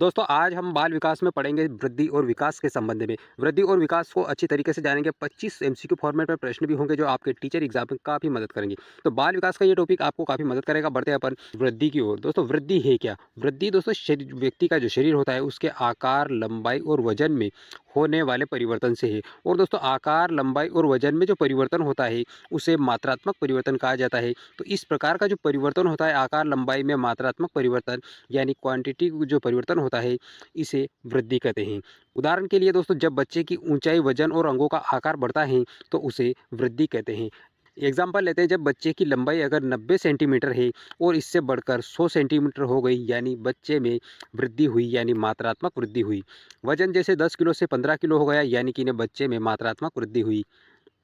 दोस्तों आज हम बाल विकास में पढ़ेंगे वृद्धि और विकास के संबंध में। वृद्धि और विकास को अच्छी तरीके से जानेंगे। 25 एमसीक्यू फॉर्मेट में प्रश्न भी होंगे जो आपके टीचर एग्जाम में काफ़ी मदद करेंगे। तो बाल विकास का ये टॉपिक आपको काफ़ी मदद करेगा। बढ़ते हैं अपन वृद्धि की ओर। दोस्तों वृद्धि है क्या? वृद्धि दोस्तों शरीर व्यक्ति का जो शरीर होता है उसके आकार, लंबाई और वजन में होने वाले परिवर्तन से है। और दोस्तों आकार, लंबाई और वजन में जो परिवर्तन होता है उसे मात्रात्मक परिवर्तन कहा जाता है। तो इस प्रकार का जो परिवर्तन होता है आकार, लंबाई में मात्रात्मक परिवर्तन यानी क्वांटिटी जो परिवर्तन होता है इसे वृद्धि कहते हैं। उदाहरण के लिए दोस्तों जब बच्चे की ऊंचाई, वजन और अंगों का आकार बढ़ता है तो उसे वृद्धि कहते हैं। एग्जाम्पल लेते हैं, जब बच्चे की लंबाई अगर 90 सेंटीमीटर है और इससे बढ़कर 100 सेंटीमीटर हो गई यानी बच्चे में वृद्धि हुई यानी मात्रात्मक वृद्धि हुई। वजन जैसे 10 किलो से 15 किलो हो गया यानी कि बच्चे में मात्रात्मक वृद्धि हुई।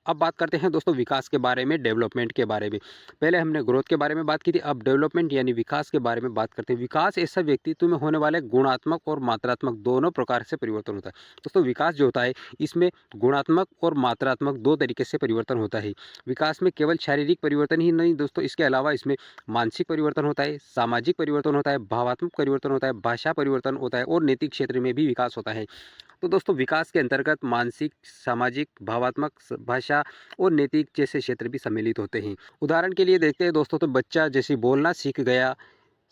अब बात करते हैं दोस्तों विकास के बारे में, डेवलपमेंट के बारे में। पहले हमने ग्रोथ के बारे में बात की थी, अब डेवलपमेंट यानी विकास के बारे में बात करते हैं। विकास ऐसा व्यक्तित्व में होने वाले गुणात्मक और मात्रात्मक दोनों प्रकार से परिवर्तन होता है। दोस्तों विकास जो होता है इसमें गुणात्मक और मात्रात्मक दो तरीके से परिवर्तन होता है। विकास में केवल शारीरिक परिवर्तन ही नहीं दोस्तों, इसके अलावा इसमें मानसिक परिवर्तन होता है, सामाजिक परिवर्तन होता है, भावात्मक परिवर्तन होता है, भाषा परिवर्तन होता है और नैतिक क्षेत्र में भी विकास होता है। तो दोस्तों विकास के अंतर्गत मानसिक, सामाजिक, भावात्मक, भाषा और नैतिक जैसे क्षेत्र भी सम्मिलित होते हैं। उदाहरण के लिए देखते हैं दोस्तों, तो बच्चा जैसे बोलना सीख गया,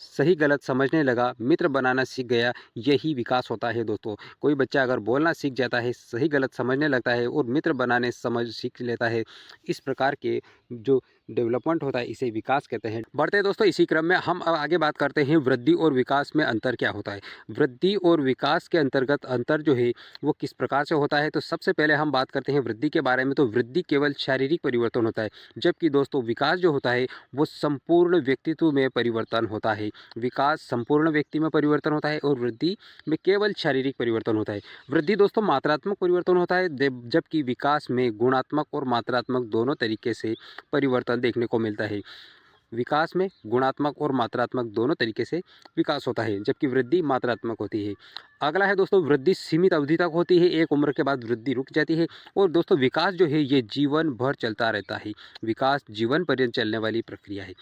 सही गलत समझने लगा, मित्र बनाना सीख गया, यही विकास होता है दोस्तों। कोई बच्चा अगर बोलना सीख जाता है, सही गलत समझने लगता है और मित्र बनाने समझ सीख लेता है, इस प्रकार के जो डेवलपमेंट होता है इसे विकास कहते हैं। बढ़ते हैं दोस्तों इसी क्रम में हम अब आगे बात करते हैं वृद्धि और विकास में अंतर क्या होता है। वृद्धि और विकास के अंतर्गत अंतर जो है वो किस प्रकार से होता है, तो सबसे पहले हम बात करते हैं वृद्धि के बारे में। तो वृद्धि केवल शारीरिक परिवर्तन होता है, जबकि दोस्तों विकास जो होता है वो संपूर्ण व्यक्तित्व में परिवर्तन होता है। विकास संपूर्ण व्यक्ति में परिवर्तन होता है और वृद्धि में केवल शारीरिक परिवर्तन होता है। वृद्धि दोस्तों मात्रात्मक परिवर्तन होता है, जबकि विकास में गुणात्मक और मात्रात्मक दोनों तरीके से परिवर्तन देखने को मिलता है। विकास में गुणात्मक और मात्रात्मक दोनों तरीके से विकास होता है, जबकि वृद्धि मात्रात्मक होती है। अगला है दोस्तों वृद्धि सीमित अवधि तक होती है, एक उम्र के बाद वृद्धि रुक जाती है। और दोस्तों विकास जो है ये जीवन भर चलता रहता है। विकास जीवन पर्यंत चलने वाली प्रक्रिया है।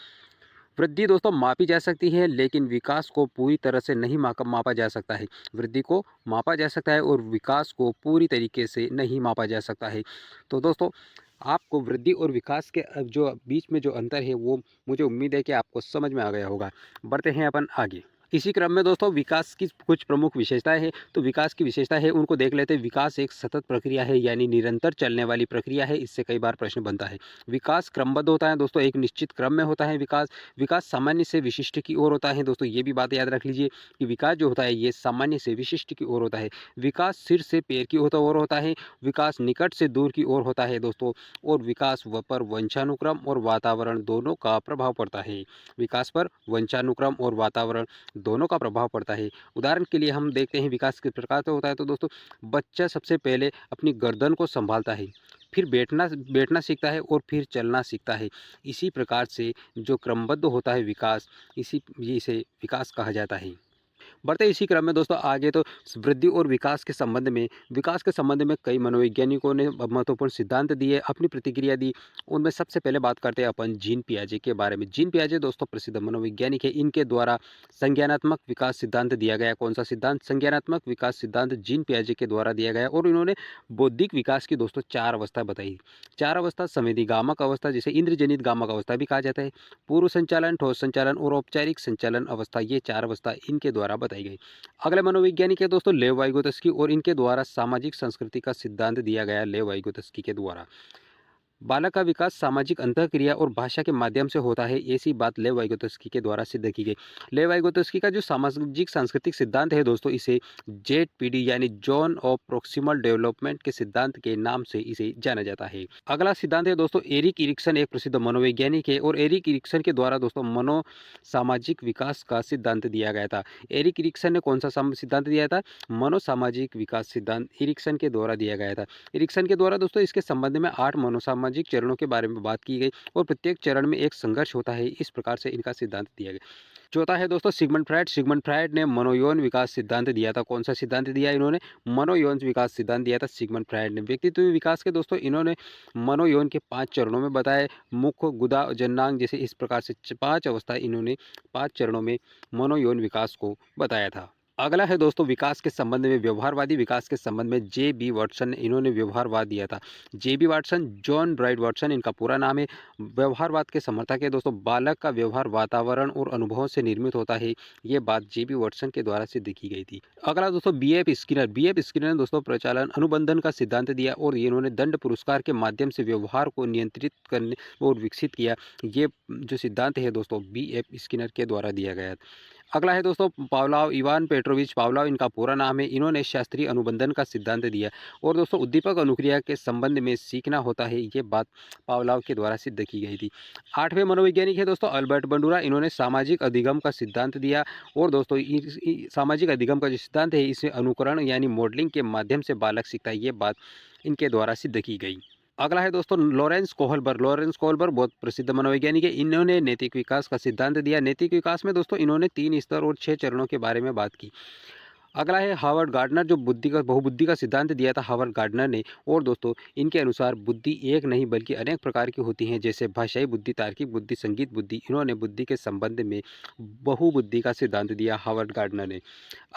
वृद्धि दोस्तों मापी जा सकती है लेकिन विकास को पूरी तरह से नहीं मापा जा सकता है। वृद्धि को मापा जा सकता है और विकास को पूरी तरीके से नहीं मापा जा सकता है। तो दोस्तों आपको वृद्धि और विकास के जो बीच में जो अंतर है वो मुझे उम्मीद है कि आपको समझ में आ गया होगा। बढ़ते हैं अपन आगे। इसी क्रम में दोस्तों विकास की कुछ प्रमुख विशेषताएं हैं, तो विकास की विशेषता है उनको देख लेते हैं। विकास एक सतत प्रक्रिया है यानी निरंतर चलने वाली प्रक्रिया है, इससे कई बार प्रश्न बनता है। विकास क्रमबद्ध होता है दोस्तों, एक निश्चित क्रम में होता है। विकास विकास सामान्य से विशिष्ट की ओर होता है दोस्तों, ये भी बात याद रख लीजिए कि विकास जो होता है ये सामान्य से विशिष्ट की ओर होता है। विकास सिर से पैर की ओर होता है, विकास निकट से दूर की ओर होता है दोस्तों। और विकास पर वंशानुक्रम और वातावरण दोनों का प्रभाव पड़ता है। विकास पर वंशानुक्रम और वातावरण दोनों का प्रभाव पड़ता है। उदाहरण के लिए हम देखते हैं विकास किस प्रकार से होता है। तो दोस्तों बच्चा सबसे पहले अपनी गर्दन को संभालता है, फिर बैठना बैठना सीखता है और फिर चलना सीखता है। इसी प्रकार से जो क्रमबद्ध होता है विकास, इसे विकास कहा जाता है। बढ़ते इसी क्रम में दोस्तों आगे, तो वृद्धि और विकास के संबंध में कई मनोवैज्ञानिकों ने महत्वपूर्ण सिद्धांत दिए, अपनी प्रतिक्रिया दी। उनमें सबसे पहले बात करते हैं अपन जीन पियाजे के बारे में। जीन पियाजे दोस्तों प्रसिद्ध मनोवैज्ञानिक है, इनके द्वारा संज्ञानात्मक विकास सिद्धांत दिया गया। कौन सा सिद्धांत? संज्ञानात्मक विकास सिद्धांत जीन पियाजे के द्वारा दिया गया। और इन्होंने बौद्धिक विकास की दोस्तों 4 अवस्था बताई। 4 अवस्था संवेदी गामक अवस्था, जिसे इंद्रजनित गामक अवस्था भी कहा जाता है, पूर्व संचालन, ठोस संचालन और औपचारिक संचालन अवस्था, ये 4 अवस्था इनके द्वारा बताई गई। अगले मनोवैज्ञानिक है दोस्तों लेव वाइगोत्स्की, और इनके द्वारा सामाजिक संस्कृति का सिद्धांत दिया गया लेव वाइगोत्स्की के द्वारा। बालक का विकास सामाजिक अंतःक्रिया और भाषा के माध्यम से होता है, ऐसी बात लेव वाइगोत्स्की के द्वारा सिद्ध की गई। लेव वाइगोत्स्की का जो सामाजिक सांस्कृतिक सिद्धांत है दोस्तों, इसे जेडपीडी यानी जोन ऑफ प्रोक्सिमल डेवलपमेंट के सिद्धांत के नाम से इसे जाना जाता है। अगला सिद्धांत है दोस्तों एरिक इरिक्सन, एक प्रसिद्ध मनोवैज्ञानिक है, और एरिक इरिक्सन के द्वारा दोस्तों मनो सामाजिक विकास का सिद्धांत दिया गया था। एरिक इरिक्सन ने कौन सा सिद्धांत दिया था? मनोसामाजिक विकास सिद्धांत इरिक्सन के द्वारा दिया गया था। इरिक्सन के द्वारा दोस्तों इसके संबंध में 8 मनोसामाजिक चरणों के बारे में बात की गई और प्रत्येक चरण में एक संघर्ष होता है, इस प्रकार से इनका सिद्धांत दिया गया। चौथा है दोस्तों सिगमंड फ्रायड। सिगमंड फ्रायड ने मनोयौन विकास सिद्धांत दिया था। कौन सा सिद्धांत दिया इन्होंने? मनोयौन विकास सिद्धांत दिया था सिगमंड फ्रायड ने। व्यक्तित्व विकास के दोस्तों इन्होंने मनोयौन के 5 चरणों में बताए, मुख, गुदा, जन्नांग, जैसे इस प्रकार से 5 अवस्था इन्होंने 5 चरणों में मनोयौन विकास को बताया था। अगला है दोस्तों विकास के संबंध में, व्यवहारवादी विकास के संबंध में जे बी वाटसन ने इन्होंने व्यवहारवाद दिया था। J B Watson, John Bright Watson इनका पूरा नाम है। व्यवहारवाद के समर्थक है दोस्तों। बालक का व्यवहार वातावरण और अनुभवों से निर्मित होता है, ये बात जे बी वाटसन के द्वारा सिद्ध की गई थी। अगला दोस्तों B F Skinner. B F Skinner ने दोस्तों प्रचालन अनुबंधन का सिद्धांत दिया और इन्होंने दंड पुरस्कार के माध्यम से व्यवहार को नियंत्रित करने और विकसित किया। ये जो सिद्धांत है दोस्तों बी एफ स्किनर के द्वारा दिया गया। अगला है दोस्तों पावलोव, इवान पेट्रोविच पावलोव इनका पूरा नाम है। इन्होंने शास्त्रीय अनुबंधन का सिद्धांत दिया और दोस्तों उद्दीपक अनुक्रिया के संबंध में सीखना होता है, ये बात पावलोव के द्वारा सिद्ध की गई थी। 8वें मनोवैज्ञानिक है दोस्तों अल्बर्ट बंडूरा। इन्होंने सामाजिक अधिगम का सिद्धांत दिया और दोस्तों सामाजिक अधिगम का जो सिद्धांत है इसमें अनुकरण यानी मॉडलिंग के माध्यम से बालक सीखता है, ये बात इनके द्वारा सिद्ध की गई। अगला है दोस्तों लॉरेंस कोहलबर्ग। लॉरेंस कोहलबर्ग बहुत प्रसिद्ध मनोवैज्ञानिक है। इन्होंने नैतिक विकास का सिद्धांत दिया। नैतिक विकास में दोस्तों इन्होंने 3 स्तर और 6 चरणों के बारे में बात की। अगला है हार्वर्ड गार्डनर, जो बहुबुद्धि का सिद्धांत दिया था हार्वर्ड गार्डनर ने और दोस्तों इनके अनुसार बुद्धि एक नहीं बल्कि अनेक प्रकार की होती हैं, जैसे भाषाई बुद्धि, तार्किक बुद्धि, संगीत बुद्धि। इन्होंने बुद्धि के संबंध में बहुबुद्धि का सिद्धांत दिया हार्वर्ड गार्डनर ने।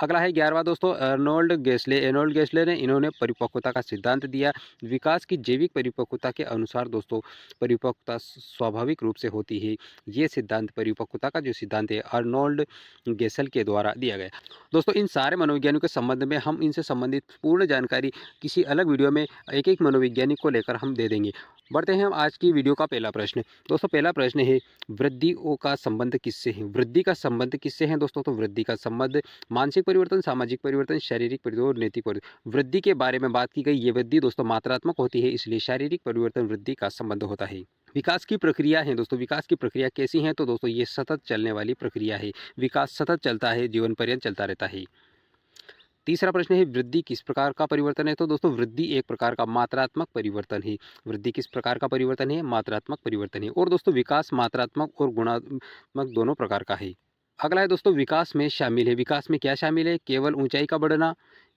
अगला है 11वां दोस्तों अर्नोल्ड गेस्ले। अर्नोल्ड गेस्ले ने इन्होंने परिपक्वता का सिद्धांत दिया। विकास की जैविक परिपक्वता के अनुसार दोस्तों परिपक्वता स्वाभाविक रूप से होती है, ये सिद्धांत परिपक्वता का जो सिद्धांत है अर्नोल्ड गेसल के द्वारा दिया गया। दोस्तों इन सारे मनोविज्ञानियों के संबंध में हम इनसे संबंधित पूर्ण जानकारी किसी अलग वीडियो में एक एक मनोवैज्ञानिक को लेकर हम दे देंगे। बढ़ते हैं हम आज की वीडियो का पहला प्रश्न। दोस्तों पहला प्रश्न है वृद्धि का संबंध किससे है? वृद्धि का संबंध किससे है दोस्तों? तो वृद्धि का संबंध मानसिक परिवर्तन, सामाजिक परिवर्तन, शारीरिक परिवर्तन और नैतिक परिवर्तन। वृद्धि के बारे में बात की गई। ये वृद्धि दोस्तों मात्रात्मक होती है, इसलिए शारीरिक परिवर्तन वृद्धि का संबंध होता है। विकास की प्रक्रिया है दोस्तों। विकास की प्रक्रिया कैसी है? तो दोस्तों ये सतत चलने वाली प्रक्रिया है। विकास सतत चलता है, जीवन पर्यंत चलता रहता है। तीसरा प्रश्न है वृद्धि किस प्रकार का परिवर्तन है? तो दोस्तों वृद्धि एक प्रकार का मात्रात्मक परिवर्तन है। वृद्धि किस प्रकार का परिवर्तन है? मात्रात्मक परिवर्तन है। और दोस्तों विकास मात्रात्मक और गुणात्मक दोनों प्रकार का है। अगला है दोस्तों विकास में शामिल है। विकास में क्या शामिल है? केवल ऊंचाई का बढ़ना,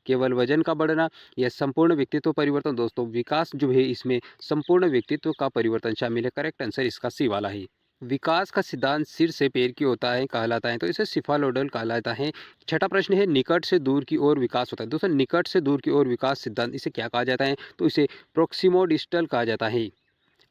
केवल वजन का बढ़ना या संपूर्ण व्यक्तित्व परिवर्तन? दोस्तों विकास जो है इसमें संपूर्ण व्यक्तित्व का परिवर्तन शामिल है। करेक्ट आंसर इसका सी वाला है। विकास का सिद्धांत सिर से पैर की होता है कहलाता है, तो इसे सिफालोडल कहलाता है। छठा प्रश्न है निकट से दूर की ओर विकास होता है। दोस्तों निकट से दूर की ओर विकास सिद्धांत इसे क्या कहा जाता है? तो इसे प्रोक्सिमोडिस्टल कहा जाता है।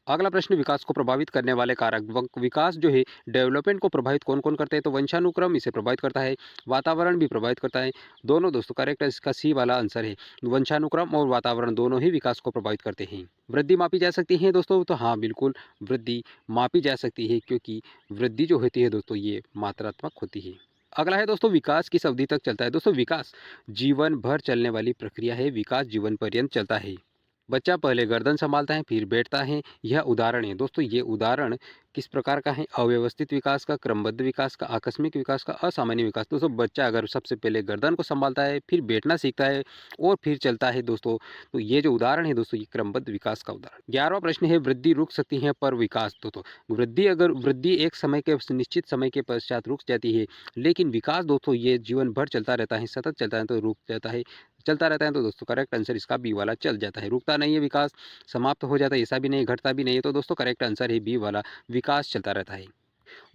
अगला प्रश्न विकास को प्रभावित करने वाले कारक। विकास जो है डेवलपमेंट को प्रभावित कौन कौन करते हैं? तो वंशानुक्रम इसे प्रभावित करता है, वातावरण भी प्रभावित करता है। दोनों दोस्तों करेक्ट है, इसका सी वाला आंसर है। वंशानुक्रम और वातावरण दोनों ही विकास को प्रभावित करते हैं। वृद्धि मापी जा सकती है दोस्तों? तो हाँ बिल्कुल वृद्धि मापी जा सकती है, क्योंकि वृद्धि जो होती है दोस्तों ये मात्रात्मक होती है। अगला है दोस्तों विकास किस अवधि तक चलता है? दोस्तों विकास जीवन भर चलने वाली प्रक्रिया है। विकास जीवन पर्यंत चलता है। बच्चा पहले गर्दन संभालता है फिर बैठता है, यह उदाहरण है। दोस्तों ये उदाहरण किस प्रकार का है? अव्यवस्थित विकास का, क्रमबद्ध विकास का, आकस्मिक विकास का, असामान्य विकास। दोस्तों बच्चा अगर सबसे पहले गर्दन को संभालता है फिर बैठना सीखता है और फिर चलता है दोस्तों, तो ये जो उदाहरण है दोस्तों ये क्रमबद्ध विकास का उदाहरण। 11वां प्रश्न है वृद्धि रुक सकती है पर विकास। दोस्तों वृद्धि एक समय के निश्चित समय के पश्चात रुक जाती है, लेकिन विकास दोस्तों ये जीवन भर चलता रहता है, सतत चलता है, तो रुक जाता है चलता रहता है। तो दोस्तों करेक्ट आंसर इसका बी वाला चल जाता है। रुकता नहीं है विकास, समाप्त हो जाता है ऐसा भी नहीं, घटता भी नहीं है। तो दोस्तों करेक्ट आंसर है बी वाला, विकास चलता रहता है।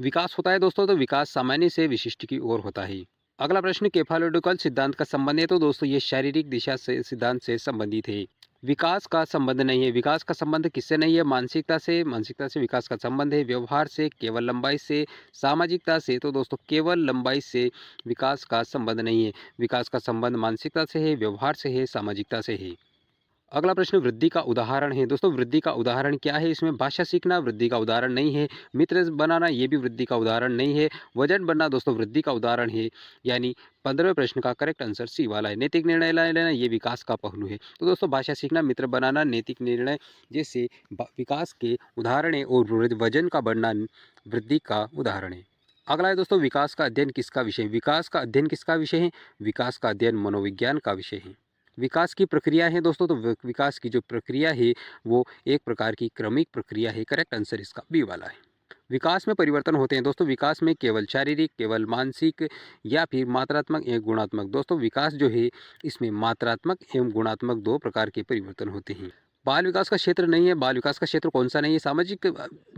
विकास होता है दोस्तों तो विकास सामान्य से विशिष्ट की ओर होता है। अगला प्रश्न केफालोडिकल सिद्धांत का संबंध है। तो दोस्तों ये शारीरिक दिशा से सिद्धांत से संबंधित है। विकास का संबंध नहीं है। विकास का संबंध किससे नहीं है? मानसिकता से। मानसिकता से विकास का संबंध है। व्यवहार से, केवल लंबाई से, सामाजिकता से। तो दोस्तों केवल लंबाई से विकास का संबंध नहीं है। विकास का संबंध मानसिकता से है, व्यवहार से है, सामाजिकता से है। अगला प्रश्न वृद्धि का उदाहरण है। दोस्तों वृद्धि का उदाहरण क्या है? इसमें भाषा सीखना वृद्धि का उदाहरण नहीं है। मित्र बनाना ये भी वृद्धि का उदाहरण नहीं है। वजन बढ़ना दोस्तों वृद्धि का उदाहरण है। यानी 15वें प्रश्न का करेक्ट आंसर सी वाला है। नैतिक निर्णय लेना ये विकास का पहलू है। तो दोस्तों भाषा सीखना, मित्र बनाना, नैतिक निर्णय जैसे विकास के उदाहरण है और वजन का बढ़ना वृद्धि का उदाहरण है। अगला है दोस्तों विकास का अध्ययन किसका विषय है? विकास का अध्ययन किसका विषय है? विकास का अध्ययन मनोविज्ञान का विषय है। विकास की प्रक्रिया है दोस्तों, तो विकास की जो प्रक्रिया है वो एक प्रकार की क्रमिक प्रक्रिया है। करेक्ट आंसर इसका बी वाला है। विकास में परिवर्तन होते हैं दोस्तों। विकास में केवल शारीरिक, केवल मानसिक या फिर मात्रात्मक एवं गुणात्मक। दोस्तों विकास जो है इसमें मात्रात्मक एवं गुणात्मक दो प्रकार के परिवर्तन होते हैं। बाल विकास का क्षेत्र नहीं है, बाल विकास का क्षेत्र कौन-सा नहीं है? सामाजिक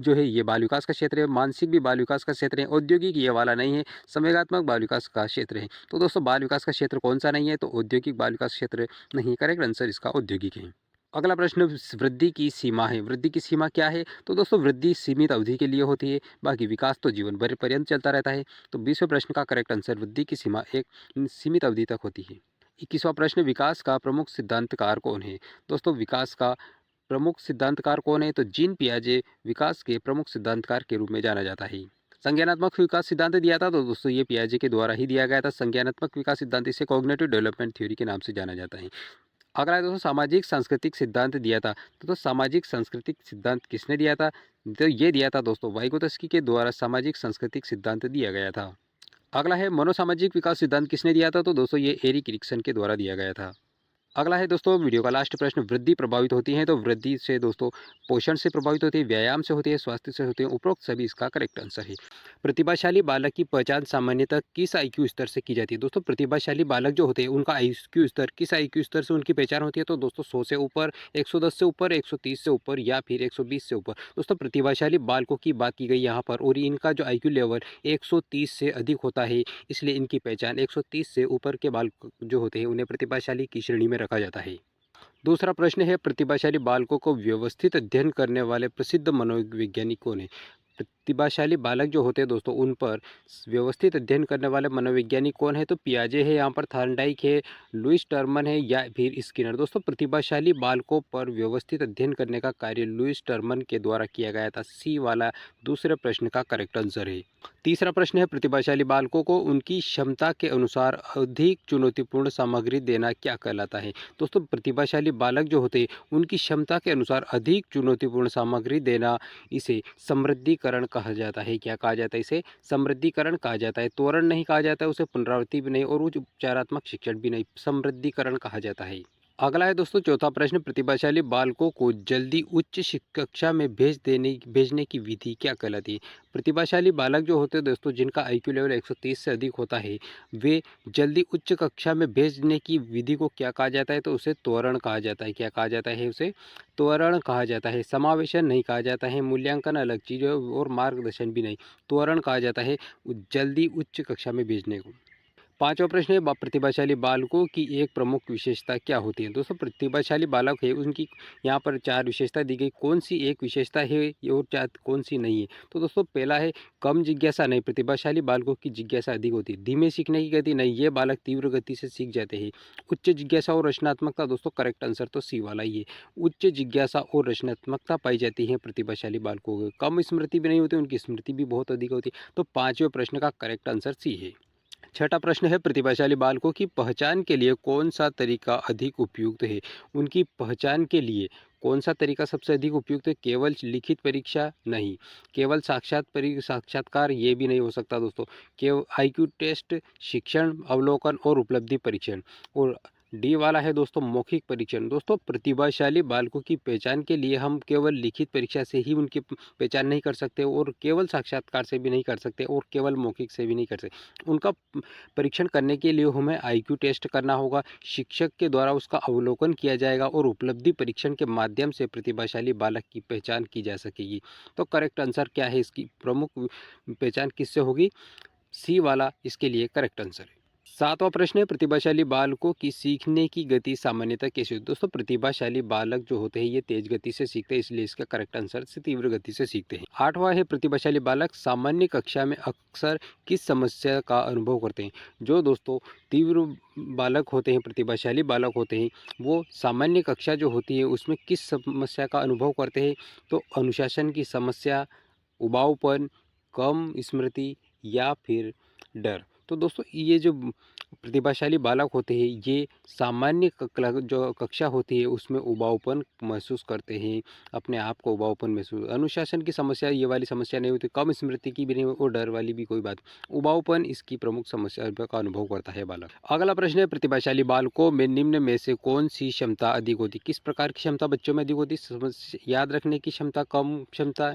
जो है ये बाल विकास का क्षेत्र है, मानसिक भी बाल विकास का क्षेत्र है, औद्योगिक ये वाला नहीं है, संवेगात्मक बाल विकास का क्षेत्र है। तो दोस्तों बाल विकास का क्षेत्र कौन-सा नहीं है? तो औद्योगिक बाल विकास क्षेत्र नहीं, करेक्ट आंसर इसका औद्योगिक है। अगला प्रश्न वृद्धि की सीमा है। वृद्धि की सीमा क्या है? तो दोस्तों वृद्धि सीमित अवधि के लिए होती है, बाकी विकास तो जीवन भर पर्यंत चलता रहता है। तो 20वें प्रश्न का करेक्ट आंसर वृद्धि की सीमा एक सीमित अवधि तक होती है। 21वां प्रश्न विकास का प्रमुख सिद्धांतकार कौन है? दोस्तों विकास का प्रमुख सिद्धांतकार कौन है? तो जीन पियाजे विकास के प्रमुख सिद्धांतकार के रूप में जाना जाता है। संज्ञानात्मक विकास सिद्धांत दिया था तो दोस्तों ये पियाजे के द्वारा ही दिया गया था। संज्ञानात्मक विकास सिद्धांत इसे कॉग्निटिव डेवलपमेंट थ्योरी के नाम से जाना जाता है। अगला है दोस्तों सामाजिक सांस्कृतिक सिद्धांत दिया था तो सामाजिक सांस्कृतिक सिद्धांत किसने दिया था? तो ये दिया था दोस्तों वाइगोत्स्की के द्वारा सामाजिक सांस्कृतिक सिद्धांत दिया गया था। अगला है मनोसामाजिक विकास सिद्धांत किसने दिया था? तो दोस्तों ये एरिक एरिक्सन के द्वारा दिया गया था। अगला है दोस्तों वीडियो का लास्ट प्रश्न वृद्धि प्रभावित होती है तो वृद्धि से दोस्तों पोषण से प्रभावित होती है, व्यायाम से होती है, स्वास्थ्य से होती है, उपरोक्त सभी इसका करेक्ट आंसर है। प्रतिभाशाली बालक की पहचान सामान्यतः किस आईक्यू स्तर से की जाती है? दोस्तों प्रतिभाशाली बालक जो होते हैं उनका आईक्यू स्तर किस आईक्यू स्तर से उनकी पहचान होती है? तो दोस्तों 100 से ऊपर, 110 से ऊपर, 130 से ऊपर या फिर 120 से ऊपर। दोस्तों प्रतिभाशाली बालकों की बात की गई यहाँ पर और इनका जो आईक्यू लेवल 130 से अधिक होता है, इसलिए इनकी पहचान 130 से ऊपर के बालक जो होते हैं उन्हें प्रतिभाशाली की श्रेणी में रखा जाता है। दूसरा प्रश्न है प्रतिभाशाली बालकों को व्यवस्थित अध्ययन करने वाले प्रसिद्ध मनोवैज्ञानिक कौन है? प्रतिभाशाली बालक जो होते हैं दोस्तों उन पर व्यवस्थित अध्ययन करने वाले मनोवैज्ञानिक कौन है? तो पियाजे है, यहाँ पर थॉर्नडाइक है, लुईस टर्मन है या फिर स्किनर। दोस्तों प्रतिभाशाली बालकों पर व्यवस्थित अध्ययन करने का कार्य लुईस टर्मन के द्वारा किया गया था। सी वाला दूसरे प्रश्न का करेक्ट आंसर है। तीसरा प्रश्न है प्रतिभाशाली बालकों को उनकी क्षमता के अनुसार अधिक चुनौतीपूर्ण सामग्री देना क्या कहलाता है? दोस्तों प्रतिभाशाली बालक जो होते हैं उनकी क्षमता के अनुसार अधिक चुनौतीपूर्ण सामग्री देना इसे समृद्धिकरण कहा जाता है। क्या कहा जाता है? इसे समृद्धिकरण कहा जाता है। त्वरण नहीं कहा जाता है, उसे पुनरावृत्ति भी नहीं और उच्च उपचारात्मक शिक्षण भी नहीं, समृद्धिकरण कहा जाता है। अगला है दोस्तों चौथा प्रश्न प्रतिभाशाली बालकों को जल्दी उच्च कक्षा में भेजने की विधि क्या कहलाती है? प्रतिभाशाली बालक जो होते हैं दोस्तों जिनका आईक्यू लेवल 130 से अधिक होता है वे जल्दी उच्च कक्षा में भेजने की विधि को क्या कहा जाता है? तो उसे त्वरण कहा जाता है। क्या कहा जाता है? उसे त्वरण कहा जाता है। समावेशन नहीं कहा जाता है, मूल्यांकन अलग चीज़ है और मार्गदर्शन भी नहीं। त्वरण कहा जाता है जल्दी उच्च कक्षा में भेजने को। पांचवा प्रश्न है प्रतिभाशाली बालकों की एक प्रमुख विशेषता क्या होती है? दोस्तों प्रतिभाशाली बालक है उनकी यहाँ पर 4 विशेषता दी गई, कौन सी एक विशेषता है और 4 कौन सी नहीं है? तो दोस्तों पहला है कम जिज्ञासा नहीं, प्रतिभाशाली बालकों की जिज्ञासा अधिक होती है। धीमे सीखने की गति नहीं, ये बालक तीव्र गति से सीख जाते हैं। उच्च जिज्ञासा और रचनात्मकता, दोस्तों करेक्ट आंसर तो सी वाला ही है। उच्च जिज्ञासा और रचनात्मकता पाई जाती है प्रतिभाशाली बालकों को। कम स्मृति भी नहीं होती, उनकी स्मृति भी बहुत अधिक होती है। तो पांचवें प्रश्न का करेक्ट आंसर सी है। छठा प्रश्न है प्रतिभाशाली बालकों की पहचान के लिए कौन सा तरीका अधिक उपयुक्त है? उनकी पहचान के लिए कौन सा तरीका सबसे अधिक उपयुक्त है? केवल लिखित परीक्षा नहीं, केवल साक्षात्कार ये भी नहीं हो सकता दोस्तों। केवल आईक्यू टेस्ट, शिक्षण अवलोकन और उपलब्धि परीक्षण। और डी वाला है दोस्तों मौखिक परीक्षण। दोस्तों प्रतिभाशाली बालकों की पहचान के लिए हम केवल लिखित परीक्षा से ही उनकी पहचान नहीं कर सकते और केवल साक्षात्कार से भी नहीं कर सकते और केवल मौखिक से भी नहीं कर सकते। उनका परीक्षण करने के लिए हमें आईक्यू टेस्ट करना होगा, शिक्षक के द्वारा उसका अवलोकन किया जाएगा और उपलब्धि परीक्षण के माध्यम से प्रतिभाशाली बालक की पहचान की जा सकेगी। तो करेक्ट आंसर क्या है? इसकी प्रमुख पहचान किससे होगी? सी वाला इसके लिए करेक्ट आंसर है। सातवां प्रश्न है प्रतिभाशाली बालकों की सीखने की गति सामान्यतः कैसी होती है? दोस्तों प्रतिभाशाली बालक जो होते हैं ये तेज गति से सीखते हैं, इसलिए इसका करेक्ट आंसर से तीव्र गति से सीखते हैं। आठवां है प्रतिभाशाली बालक सामान्य कक्षा में अक्सर किस समस्या का अनुभव करते हैं? जो दोस्तों तीव्र बालक होते हैं, प्रतिभाशाली बालक होते हैं, वो सामान्य कक्षा जो होती है उसमें किस समस्या का अनुभव करते हैं? तो अनुशासन की समस्या, उबाऊपन, कम स्मृति या फिर डर। तो दोस्तों ये जो प्रतिभाशाली बालक होते हैं ये सामान्य जो कक्षा होती है उसमें उबाऊपन महसूस करते हैं, अपने आप को उबाऊपन महसूस। अनुशासन की समस्या ये वाली समस्या नहीं होती, कम स्मृति की भी नहीं और डर वाली भी कोई बात। उबाऊपन इसकी प्रमुख समस्या का अनुभव करता है बालक। अगला प्रश्न है प्रतिभाशाली बालकों में निम्न में से कौन सी क्षमता अधिक होती? किस प्रकार की क्षमता बच्चों में अधिक होती? याद रखने की क्षमता, कम क्षमता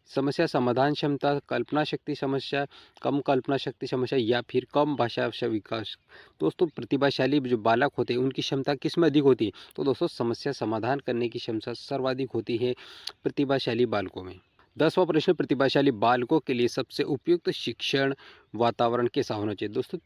समस्या समाधान क्षमता, कल्पना शक्ति समस्या, कम कल्पना शक्ति समस्या या फिर कम भाषा विकास। दोस्तों प्रतिभाशाली जो बालक होते हैं उनकी क्षमता किस में अधिक होती है? तो दोस्तों समस्या समाधान करने की क्षमता सर्वाधिक होती है प्रतिभाशाली बालकों में। 10वां प्रश्न, प्रतिभाशाली बालकों के लिए सबसे उपयुक्त शिक्षण वातावरण कैसा होना चाहिए? दोस्तों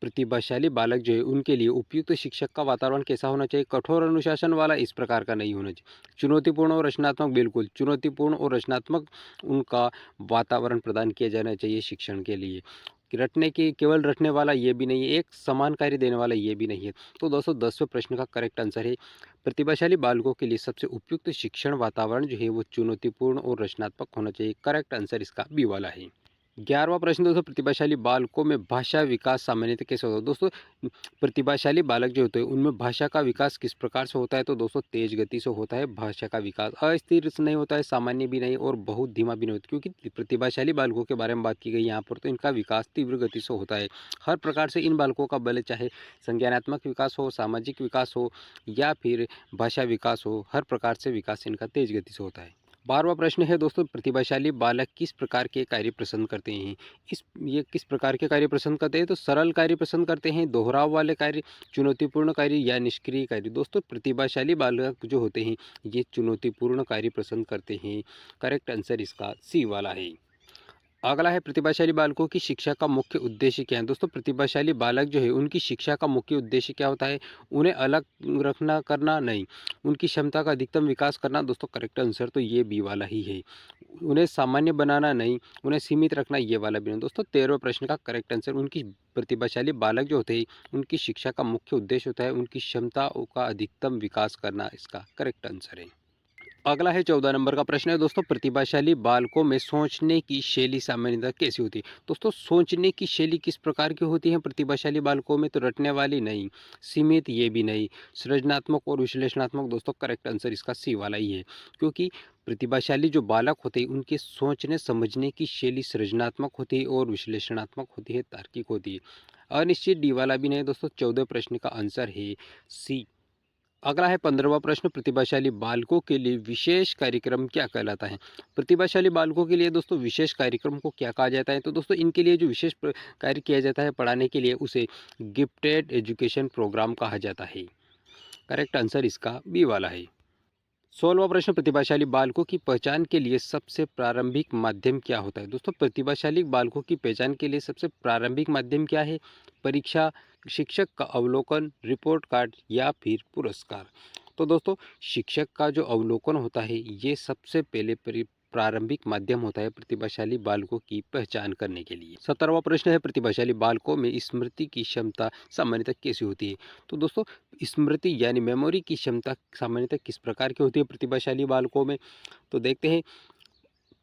प्रतिभाशाली बालक जो है उनके लिए उपयुक्त शिक्षक का वातावरण कैसा होना चाहिए? कठोर अनुशासन वाला इस प्रकार का नहीं होना चाहिए। चुनौतीपूर्ण और रचनात्मक, बिल्कुल चुनौतीपूर्ण और रचनात्मक उनका वातावरण प्रदान किया जाना चाहिए शिक्षण के लिए। कि रटने की केवल रटने वाला ये भी नहीं है, एक समान कार्य देने वाला ये भी नहीं है। तो दोस्तों 10वें प्रश्न का करेक्ट आंसर है प्रतिभाशाली बालकों के लिए सबसे उपयुक्त शिक्षण वातावरण जो है वो चुनौतीपूर्ण और रचनात्मक होना चाहिए। करेक्ट आंसर इसका बी वाला है। 11वां प्रश्न दोस्तों, प्रतिभाशाली बालकों में भाषा विकास सामान्यतः कैसे होता है? दोस्तों प्रतिभाशाली बालक जो होते हैं उनमें भाषा का विकास किस प्रकार से होता है? तो दोस्तों तेज गति से होता है भाषा का विकास, अस्थिर से नहीं होता है, सामान्य भी नहीं और बहुत धीमा भी नहीं होता। क्योंकि प्रतिभाशाली बालकों के बारे में बात की गई यहाँ पर, तो इनका विकास तीव्र गति से होता है। हर प्रकार से इन बालकों का भले चाहे संज्ञानात्मक विकास हो, सामाजिक विकास हो या फिर भाषा विकास हो, हर प्रकार से विकास इनका तेज गति से होता है। 12वां प्रश्न है दोस्तों, प्रतिभाशाली बालक किस प्रकार के कार्य पसंद करते हैं? ये किस प्रकार के कार्य पसंद करते हैं? तो सरल कार्य पसंद करते हैं, दोहराव वाले कार्य, चुनौतीपूर्ण कार्य या निष्क्रिय कार्य। दोस्तों प्रतिभाशाली बालक जो होते हैं ये चुनौतीपूर्ण कार्य पसंद करते हैं। करेक्ट आंसर इसका सी वाला है। अगला है प्रतिभाशाली बालकों की शिक्षा का मुख्य उद्देश्य क्या है? दोस्तों प्रतिभाशाली बालक जो है उनकी शिक्षा का मुख्य उद्देश्य क्या होता है? उन्हें अलग रखना करना नहीं, उनकी क्षमता का अधिकतम विकास करना। दोस्तों करेक्ट आंसर तो ये बी वाला ही है। उन्हें सामान्य बनाना नहीं, उन्हें सीमित रखना, ये वाला भी नहीं। दोस्तों 13वें प्रश्न का करेक्ट आंसर, उनकी प्रतिभाशाली बालक जो होते हैं उनकी शिक्षा का मुख्य उद्देश्य होता है उनकी क्षमताओं का अधिकतम विकास करना, इसका करेक्ट आंसर है। अगला है 14 नंबर का प्रश्न है दोस्तों, प्रतिभाशाली बालकों में सोचने की शैली सामान्यतः कैसी होती है? दोस्तों सोचने की शैली किस प्रकार की होती है प्रतिभाशाली बालकों में? तो रटने वाली नहीं, सीमित ये भी नहीं, सृजनात्मक और विश्लेषणात्मक। दोस्तों करेक्ट आंसर इसका सी वाला ही है। क्योंकि प्रतिभाशाली जो बालक होते हैं उनके सोचने समझने की शैली सृजनात्मक होती है और विश्लेषणात्मक होती है, तार्किक होती है। अनिश्चित डी वाला भी नहीं। दोस्तों 14 प्रश्न का आंसर है सी। अगला है 15वां प्रश्न, प्रतिभाशाली बालकों के लिए विशेष कार्यक्रम क्या कहलाता है? प्रतिभाशाली बालकों के लिए दोस्तों विशेष कार्यक्रम को क्या कहा जाता है? तो दोस्तों इनके लिए जो विशेष कार्य किया जाता है पढ़ाने के लिए, उसे गिफ्टेड एजुकेशन प्रोग्राम कहा जाता है। करेक्ट आंसर इसका बी वाला है। 16वां प्रश्न, प्रतिभाशाली बालकों की पहचान के लिए सबसे प्रारंभिक माध्यम क्या होता है? दोस्तों प्रतिभाशाली बालकों की पहचान के लिए सबसे प्रारंभिक माध्यम क्या है? परीक्षा, शिक्षक का अवलोकन, रिपोर्ट कार्ड या फिर पुरस्कार। तो दोस्तों शिक्षक का जो अवलोकन होता है ये सबसे पहले प्रारंभिक माध्यम होता है प्रतिभाशाली बालकों की पहचान करने के लिए। 17वां प्रश्न है, प्रतिभाशाली बालकों में स्मृति की क्षमता सामान्यतः कैसी होती है? तो दोस्तों स्मृति यानी मेमोरी की क्षमता सामान्यतः किस प्रकार की होती है प्रतिभाशाली बालकों में? तो देखते हैं,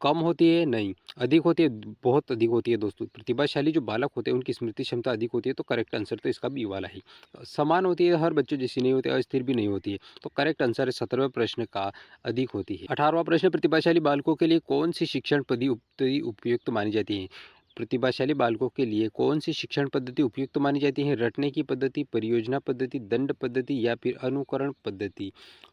कम होती है नहीं, अधिक होती है, बहुत अधिक होती है। दोस्तों प्रतिभाशाली जो बालक होते हैं उनकी स्मृति क्षमता अधिक होती है, तो करेक्ट आंसर तो इसका बी वाला ही। समान होती है, हर बच्चों जैसी नहीं होती, अस्थिर भी नहीं होती है, तो करेक्ट आंसर है 17वें प्रश्न का अधिक होती है। 18वां प्रश्न, प्रतिभाशाली बालकों के लिए कौन सी शिक्षण पद्धति उपयुक्त मानी जाती है? प्रतिभाशाली बालकों के लिए कौन सी शिक्षण पद्धति उपयुक्त मानी जाती है? रटने की पद्धति, परियोजना पद्धति, दंड पद्धति या फिर अनुकरण पद्धति।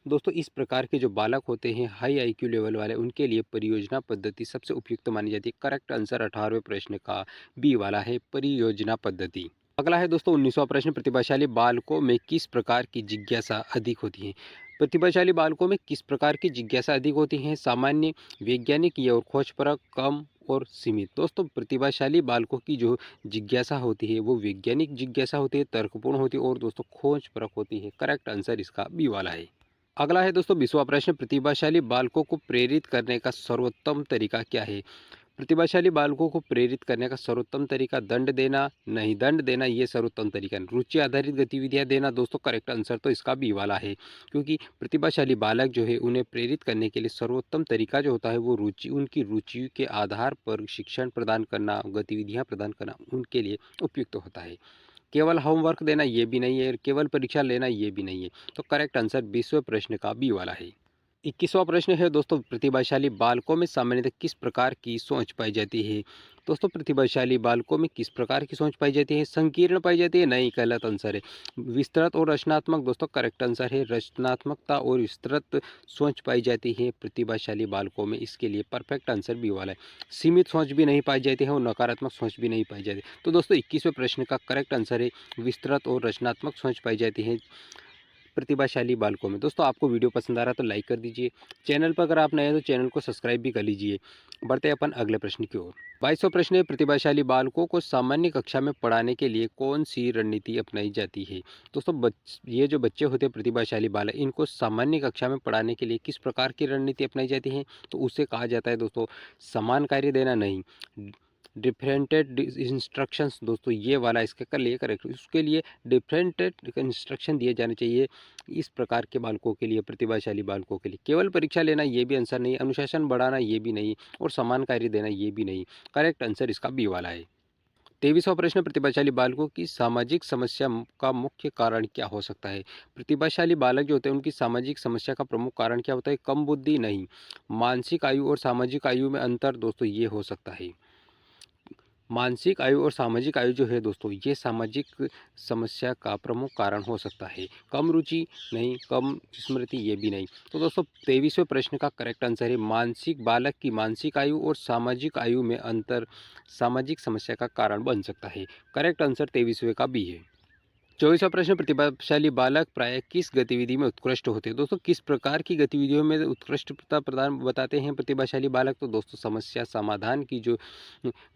दोस्तों इस प्रकार के जो बालक होते हैं हाई आईक्यू लेवल वाले, उनके लिए परियोजना पद्धति सबसे उपयुक्त मानी जाती है। करेक्ट आंसर 18वें प्रश्न का बी वाला है, परियोजना पद्धति। अगला है दोस्तों 19वां प्रश्न, प्रतिभाशाली बालकों में किस प्रकार की जिज्ञासा अधिक होती है? प्रतिभाशाली बालकों में किस प्रकार की जिज्ञासा अधिक होती है? सामान्य, वैज्ञानिक या और खोजपरक, कम और सीमित। दोस्तों प्रतिभाशाली बालकों की जो जिज्ञासा होती है वो वैज्ञानिक जिज्ञासा होती है, तर्कपूर्ण होती है और दोस्तों खोजपरक होती है। करेक्ट आंसर इसका बी वाला है। अगला है दोस्तों 20वां प्रश्न, प्रतिभाशाली बालकों को प्रेरित करने का सर्वोत्तम तरीका क्या है? प्रतिभाशाली बालकों को प्रेरित करने का सर्वोत्तम तरीका दंड देना नहीं, दंड देना ये सर्वोत्तम तरीका नहीं। रुचि आधारित गतिविधियां देना। दोस्तों करेक्ट आंसर तो इसका बी वाला है। क्योंकि प्रतिभाशाली बालक जो है उन्हें प्रेरित करने के लिए सर्वोत्तम तरीका जो होता है वो रुचि, उनकी रुचि के आधार पर शिक्षण प्रदान करना, गतिविधियां प्रदान करना उनके लिए उपयुक्त होता है। केवल होमवर्क देना ये भी नहीं है, केवल परीक्षा लेना ये भी नहीं है, तो करेक्ट आंसर 20वें प्रश्न का बी वाला है। 21वां प्रश्न है दोस्तों, प्रतिभाशाली बालकों में सामान्यतः किस प्रकार की सोच पाई जाती है? दोस्तों प्रतिभाशाली बालकों में किस प्रकार की सोच पाई जाती है? संकीर्ण पाई जाती है? नहीं, गलत आंसर है। विस्तृत और रचनात्मक दोस्तों करेक्ट आंसर है। रचनात्मकता और विस्तृत सोच पाई जाती है प्रतिभाशाली बालकों में, इसके लिए परफेक्ट आंसर बी वाला है। सीमित सोच भी नहीं पाई जाती है और नकारात्मक सोच भी नहीं पाई जाती। तो दोस्तों 21वें प्रश्न का करेक्ट आंसर है विस्तृत और रचनात्मक सोच पाई जाती है प्रतिभाशाली बालकों में। दोस्तों आपको वीडियो पसंद आ रहा है तो लाइक कर दीजिए। चैनल पर अगर आप नए हैं तो चैनल को सब्सक्राइब भी कर लीजिए। बढ़ते हैं अपन अगले प्रश्न की ओर। 22वां प्रश्न है, प्रतिभाशाली बालकों को सामान्य कक्षा में पढ़ाने के लिए कौन सी रणनीति अपनाई जाती है? दोस्तों ये जो बच्चे होते हैं प्रतिभाशाली बालक, इनको सामान्य कक्षा में पढ़ाने के लिए किस प्रकार की रणनीति अपनाई जाती है? तो उसे कहा जाता है दोस्तों समान कार्य देना नहीं, डिफरेंटेड इंस्ट्रक्शंस। दोस्तों ये वाला इसके कर लिए करेक्ट, उसके लिए डिफरेंटेड इंस्ट्रक्शन दिए जाने चाहिए इस प्रकार के बालकों के लिए, प्रतिभाशाली बालकों के लिए। केवल परीक्षा लेना ये भी आंसर नहीं, अनुशासन बढ़ाना ये भी नहीं, और समान कार्य देना ये भी नहीं। करेक्ट आंसर इसका बी वाला है। 23वां प्रश्न, प्रतिभाशाली बालकों की सामाजिक समस्या का मुख्य कारण क्या हो सकता है? प्रतिभाशाली बालक जो होते हैं उनकी सामाजिक समस्या का प्रमुख कारण क्या होता है? कम बुद्धि नहीं, मानसिक आयु और सामाजिक आयु में अंतर दोस्तों ये हो सकता है। मानसिक आयु और सामाजिक आयु जो है दोस्तों ये सामाजिक समस्या का प्रमुख कारण हो सकता है। कम रुचि नहीं, कम स्मृति ये भी नहीं। तो दोस्तों 23वें प्रश्न का करेक्ट आंसर है मानसिक बालक की मानसिक आयु और सामाजिक आयु में अंतर सामाजिक समस्या का कारण बन सकता है। करेक्ट आंसर 23वें का बी है। 24वां प्रश्न, प्रतिभाशाली बालक प्रायः किस गतिविधि में उत्कृष्ट होते हैं? दोस्तों किस प्रकार की गतिविधियों में उत्कृष्टता प्रदान बताते हैं प्रतिभाशाली बालक? तो दोस्तों समस्या समाधान की जो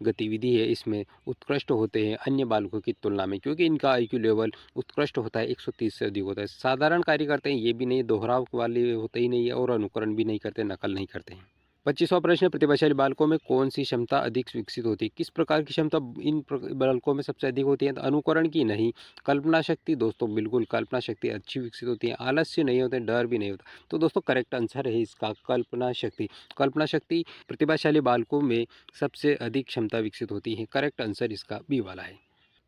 गतिविधि है इसमें उत्कृष्ट होते हैं अन्य बालकों की तुलना में, क्योंकि इनका आईक्यू लेवल उत्कृष्ट होता है, 130 से अधिक होता है। साधारण कार्य करते हैं ये भी नहीं, दोहराव वाले होते ही नहीं है, और अनुकरण भी नहीं करते, नकल नहीं करते हैं। 25वां प्रश्न, प्रतिभाशाली बालकों में कौन सी क्षमता अधिक विकसित होती है? किस प्रकार की क्षमता इन बालकों में सबसे अधिक होती है? तो अनुकरण की नहीं, कल्पना शक्ति। दोस्तों बिल्कुल कल्पना शक्ति अच्छी विकसित होती है। आलस्य नहीं होते, डर भी नहीं होता। तो दोस्तों करेक्ट आंसर है इसका कल्पना शक्ति। कल्पना शक्ति प्रतिभाशाली बालकों में सबसे अधिक क्षमता विकसित होती है। करेक्ट आंसर इसका बी वाला है।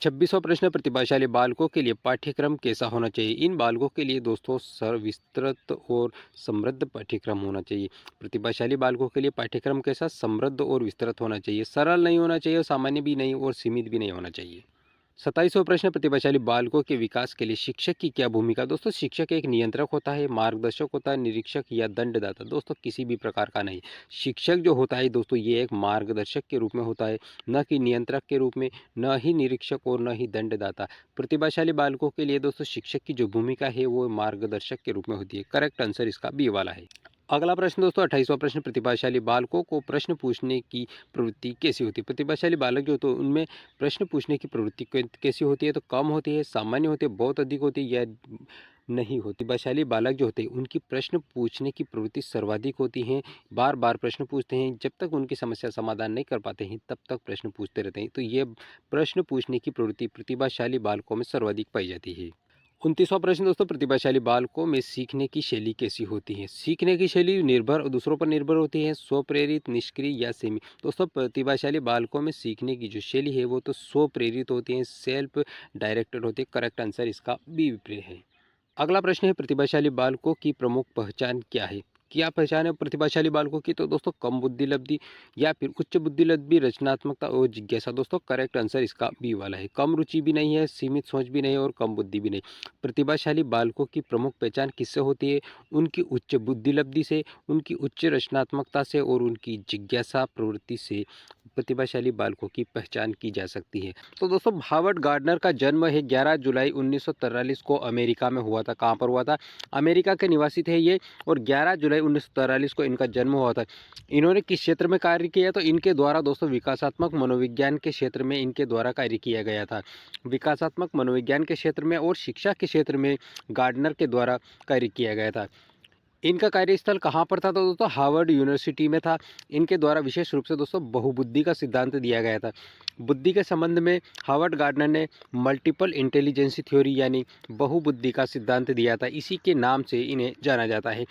26वां प्रश्न, प्रतिभाशाली बालकों के लिए पाठ्यक्रम कैसा होना चाहिए? इन बालकों के लिए दोस्तों विस्तृत और समृद्ध पाठ्यक्रम होना चाहिए। प्रतिभाशाली बालकों के लिए पाठ्यक्रम कैसा? समृद्ध और विस्तृत होना चाहिए। सरल नहीं होना चाहिए, सामान्य भी नहीं, और सीमित भी नहीं होना चाहिए। 27वां प्रश्न, प्रतिभाशाली बालकों के विकास के लिए शिक्षक की क्या भूमिका? दोस्तों शिक्षक एक नियंत्रक होता है, मार्गदर्शक होता है, निरीक्षक या दंडदाता? दोस्तों किसी भी प्रकार का नहीं। शिक्षक जो होता है दोस्तों ये एक मार्गदर्शक के रूप में होता है, न कि नियंत्रक के रूप में, न ही निरीक्षक और न ही दंडदाता। प्रतिभाशाली बालकों के लिए दोस्तों शिक्षक की जो भूमिका है वो मार्गदर्शक के रूप में होती है। करेक्ट आंसर इसका बी वाला है। अगला प्रश्न दोस्तों 28वां प्रश्न, प्रतिभाशाली बालकों को प्रश्न पूछने की प्रवृत्ति कैसी होती है? प्रतिभाशाली बालक जो तो उनमें प्रश्न पूछने की प्रवृत्ति कैसी होती है? तो कम होती है, सामान्य होती है, बहुत अधिक होती है, या नहीं होती? प्रतिभाशाली बालक जो होते हैं उनकी प्रश्न पूछने की प्रवृत्ति सर्वाधिक होती है, बार बार प्रश्न पूछते हैं, जब तक उनकी समस्या समाधान नहीं कर पाते हैं तब तक प्रश्न पूछते रहते हैं। तो ये प्रश्न पूछने की प्रवृत्ति प्रतिभाशाली बालकों में सर्वाधिक पाई जाती है। 29वां प्रश्न दोस्तों, प्रतिभाशाली बालकों में सीखने की शैली कैसी होती है? सीखने की शैली दूसरों पर निर्भर होती है, स्वप्रेरित, निष्क्रिय या सेमी? दोस्तों प्रतिभाशाली बालकों में सीखने की जो शैली है वो तो स्वप्रेरित होती है, सेल्फ डायरेक्टेड होती है। करेक्ट आंसर इसका बी विपरीत है। अगला प्रश्न है, प्रतिभाशाली बालकों की प्रमुख पहचान क्या है? क्या पहचान है प्रतिभाशाली बालकों की? तो दोस्तों कम बुद्धि लब्धि या फिर उच्च बुद्धि लब्धि, रचनात्मकता और जिज्ञासा? दोस्तों करेक्ट आंसर इसका बी वाला है। कम रुचि भी नहीं है, सीमित सोच भी नहीं, और कम बुद्धि भी नहीं। प्रतिभाशाली बालकों की प्रमुख पहचान किससे होती है? उनकी उच्च बुद्धि लब्धि से, उनकी उच्च रचनात्मकता से, और उनकी जिज्ञासा प्रवृत्ति से प्रतिभाशाली बालकों की पहचान की जा सकती है। तो दोस्तों हावर्ड गार्डनर का जन्म है 11 जुलाई 1943 को अमेरिका में हुआ था। कहाँ पर हुआ था? अमेरिका के निवासी थे ये, और 11 जुलाई 1943 को इनका जन्म हुआ था। इन्होंने किस क्षेत्र में कार्य किया? तो इनके द्वारा दोस्तों विकासात्मक मनोविज्ञान के क्षेत्र में इनके द्वारा कार्य किया गया था। विकासात्मक मनोविज्ञान के क्षेत्र में और शिक्षा के क्षेत्र में गार्डनर के द्वारा कार्य किया गया था। इनका कार्यस्थल कहाँ पर था? तो दोस्तों हार्वर्ड यूनिवर्सिटी में था। इनके द्वारा विशेष रूप से दोस्तों बहुबुद्धि का सिद्धांत दिया गया था। बुद्धि के संबंध में हार्वर्ड गार्डनर ने मल्टीपल इंटेलिजेंसी थ्योरी यानी बहुबुद्धि का सिद्धांत दिया था। इसी के नाम से इन्हें जाना जाता है।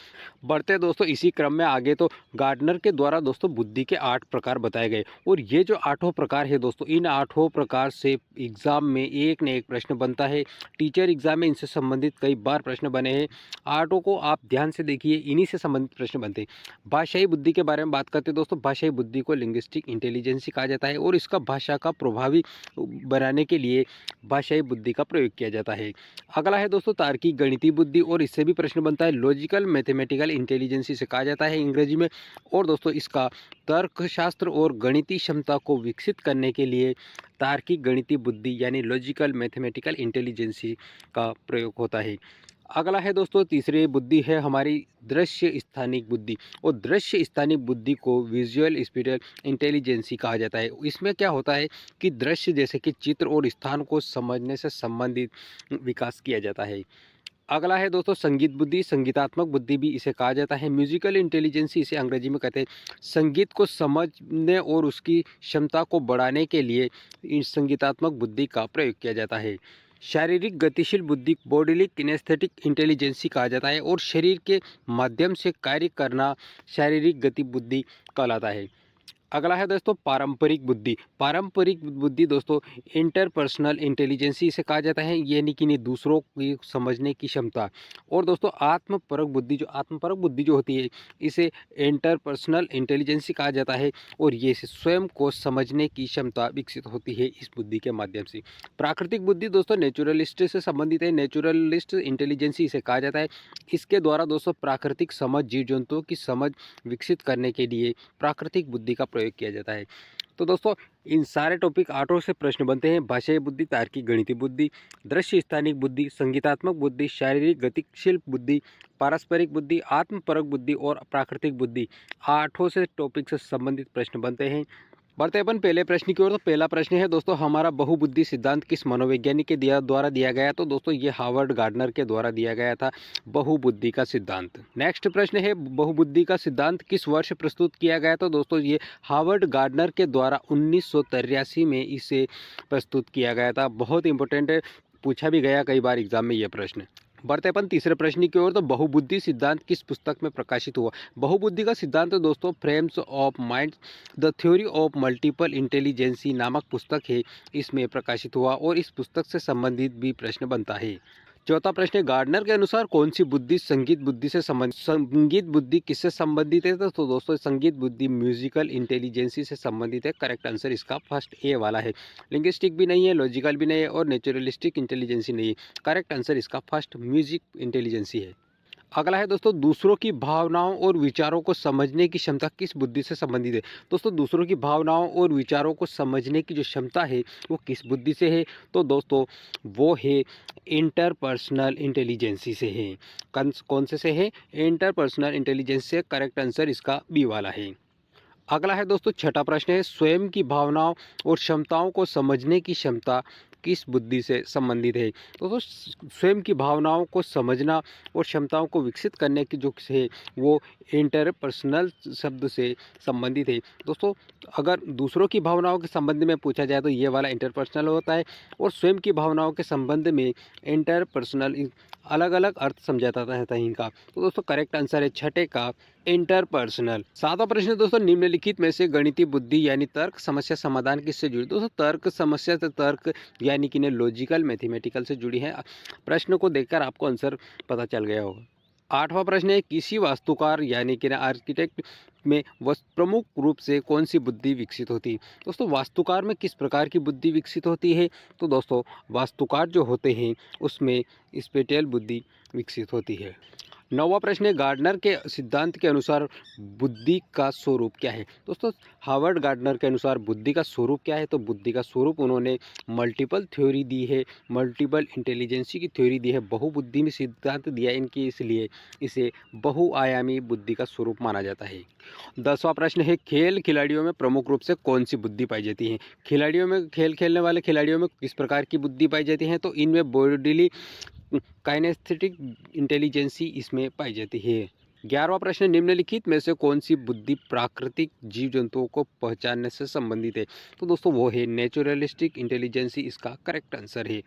बढ़ते दोस्तों इसी क्रम में आगे, तो गार्डनर के द्वारा दोस्तों बुद्धि के 8 प्रकार बताए गए, और ये जो 8 प्रकार है दोस्तों, इन 8 प्रकार से एग्जाम में एक न एक प्रश्न बनता है। टीचर एग्जाम में इनसे संबंधित कई बार प्रश्न बने हैं। 8 को आप ध्यान से देखिए, देखिए इन्हीं से संबंधित प्रश्न बनते हैं। भाषाई बुद्धि के बारे में बात करते हैं दोस्तों। भाषाई बुद्धि को लिंग्विस्टिक इंटेलिजेंसी कहा जाता है और इसका भाषा का प्रभावी बनाने के लिए भाषाई बुद्धि का प्रयोग किया जाता है। अगला है दोस्तों तार्किक गणितीय बुद्धि, और इससे भी प्रश्न बनता है। लॉजिकल मैथमेटिकल इंटेलिजेंसी से कहा जाता है अंग्रेजी में। और दोस्तों इसका तर्कशास्त्र और गणितीय क्षमता को विकसित करने के लिए तार्किक गणितीय बुद्धि यानी लॉजिकल मैथमेटिकल इंटेलिजेंसी का प्रयोग होता है। अगला है दोस्तों तीसरी बुद्धि है हमारी दृश्य स्थानिक बुद्धि, और दृश्य स्थानिक बुद्धि को विजुअल स्पेटियल इंटेलिजेंसी कहा जाता है। इसमें क्या होता है कि दृश्य जैसे कि चित्र और स्थान को समझने से संबंधित विकास किया जाता है। अगला है दोस्तों संगीत बुद्धि, संगीतात्मक बुद्धि भी इसे कहा जाता है। म्यूजिकल इंटेलिजेंसी इसे अंग्रेजी में कहते हैं। संगीत को समझने और उसकी क्षमता को बढ़ाने के लिए इस संगीतात्मक बुद्धि का प्रयोग किया जाता है। शारीरिक गतिशील बुद्धि बॉडीली किनेस्थेटिक इंटेलिजेंसी कहा जाता है, और शरीर के माध्यम से कार्य करना शारीरिक गति बुद्धि कहलाता है। अगला है दोस्तों पारंपरिक बुद्धि। पारंपरिक बुद्धि दोस्तों इंटरपर्सनल इंटेलिजेंसी इसे कहा जाता है, यानी कि दूसरों की समझने की क्षमता। और दोस्तों आत्मपरक बुद्धि, जो आत्मपरक बुद्धि जो होती है इसे इंटरपर्सनल इंटेलिजेंसी कहा जाता है, और ये स्वयं को समझने की क्षमता विकसित होती है इस बुद्धि के माध्यम से। प्राकृतिक बुद्धि दोस्तों नेचुरलिस्ट से संबंधित है। नेचुरलिस्ट इंटेलिजेंसी इसे कहा जाता है। इसके द्वारा दोस्तों प्राकृतिक समझ, जीव जंतुओं की समझ विकसित करने के लिए प्राकृतिक बुद्धि का प्रयोग किया जाता है। तो दोस्तों इन सारे टॉपिक 8 से प्रश्न बनते हैं। भाषाई बुद्धि, तार्किक गणितीय बुद्धि, दृश्य स्थानिक बुद्धि, संगीतात्मक बुद्धि, शारीरिक गतिशील बुद्धि, पारस्परिक बुद्धि, आत्मपरक बुद्धि और प्राकृतिक बुद्धि, 8 से टॉपिक से संबंधित प्रश्न बनते हैं। बढ़ते अपन पहले प्रश्न की ओर। तो पहला प्रश्न है दोस्तों हमारा बहुबुद्धि सिद्धांत किस मनोवैज्ञानिक के द्वारा दिया गया। तो दोस्तों ये हार्वर्ड गार्डनर के द्वारा दिया गया था बहुबुद्धि का सिद्धांत। नेक्स्ट प्रश्न है बहुबुद्धि का सिद्धांत किस वर्ष प्रस्तुत किया गया। तो दोस्तों ये हार्वर्ड गार्डनर के द्वारा 1983 में इसे प्रस्तुत किया गया था। बहुत इंपॉर्टेंट है, पूछा भी गया कई बार एग्जाम में यह प्रश्न। बढ़ते अपन तीसरे प्रश्न की ओर। तो बहुबुद्धि सिद्धांत किस पुस्तक में प्रकाशित हुआ। बहुबुद्धि का सिद्धांत दोस्तों frames of mind the theory of multiple intelligences नामक पुस्तक है, इसमें प्रकाशित हुआ, और इस पुस्तक से संबंधित भी प्रश्न बनता है। चौथा प्रश्न है गार्डनर के अनुसार कौन सी बुद्धि संगीत बुद्धि से संबंधित। संगीत बुद्धि किससे संबंधित है। तो दोस्तों संगीत बुद्धि म्यूजिकल इंटेलिजेंसी से संबंधित है। करेक्ट आंसर इसका फर्स्ट ए वाला है। लिंग्विस्टिक भी नहीं है, लॉजिकल भी नहीं है, और नेचुरलिस्टिक इंटेलिजेंसी नहीं है। करेक्ट आंसर इसका फर्स्ट म्यूजिक इंटेलिजेंसी है। अगला है दोस्तों दूसरों की भावनाओं और विचारों को समझने की क्षमता किस बुद्धि से संबंधित है। दोस्तों दूसरों की भावनाओं और विचारों को समझने की जो क्षमता है वो किस बुद्धि से है। तो दोस्तों वो है इंटरपर्सनल इंटेलिजेंसी से है। कौन से है, इंटरपर्सनल इंटेलिजेंस से। करेक्ट आंसर इसका बी वाला है। अगला है दोस्तों छठा प्रश्न है स्वयं की भावनाओं और क्षमताओं को समझने की क्षमता किस बुद्धि से संबंधित है। तो दोस्तों स्वयं की भावनाओं को समझना और क्षमताओं को विकसित करने की जो है वो इंटरपर्सनल शब्द से संबंधित है। दोस्तों अगर दूसरों की भावनाओं के संबंध में पूछा जाए तो ये वाला इंटरपर्सनल होता है, और स्वयं की भावनाओं के संबंध में इंटरपर्सनल। अलग अलग अर्थ समझाता है इनका। तो दोस्तों करेक्ट आंसर है छठे का इंटरपर्सनल। सातवां प्रश्न दोस्तों निम्नलिखित में से गणितीय बुद्धि यानी तर्क समस्या समाधान किससे जुड़ी। दोस्तों तर्क समस्या से तर्क यानी कि लॉजिकल मैथमेटिकल से जुड़ी है। प्रश्न को देखकर आपको आंसर पता चल गया होगा। आठवां प्रश्न है किसी वास्तुकार यानी कि आर्किटेक्ट में प्रमुख रूप से कौन सी बुद्धि विकसित होती है। दोस्तों वास्तुकार में किस प्रकार की बुद्धि विकसित होती है। तो दोस्तों वास्तुकार जो होते हैं उसमें स्पेटियल बुद्धि विकसित होती है। नौवां प्रश्न है गार्डनर के सिद्धांत के अनुसार बुद्धि का स्वरूप क्या है। दोस्तों हार्वर्ड गार्डनर के अनुसार बुद्धि का स्वरूप क्या है। तो बुद्धि का स्वरूप उन्होंने मल्टीपल थ्योरी दी है, मल्टीपल इंटेलिजेंसी की थ्योरी दी है, बहुबुद्धि में सिद्धांत दिया इनकी, इसलिए इसे बहुआयामी बुद्धि का स्वरूप माना जाता है। 10वां प्रश्न है खेल खिलाड़ियों में प्रमुख रूप से कौन सी बुद्धि पाई जाती है। खिलाड़ियों में, खेल खेलने वाले खिलाड़ियों में किस प्रकार की बुद्धि पाई जाती है। तो इनमें बॉडीली काइनेस्थेटिक इंटेलिजेंसी इसमें पाई जाती है। 11वां प्रश्न निम्नलिखित में से कौन सी बुद्धि प्राकृतिक जीव जंतुओं को पहचानने से संबंधित है। तो दोस्तों वो है नेचुरलिस्टिक इंटेलिजेंसी, इसका करेक्ट आंसर है।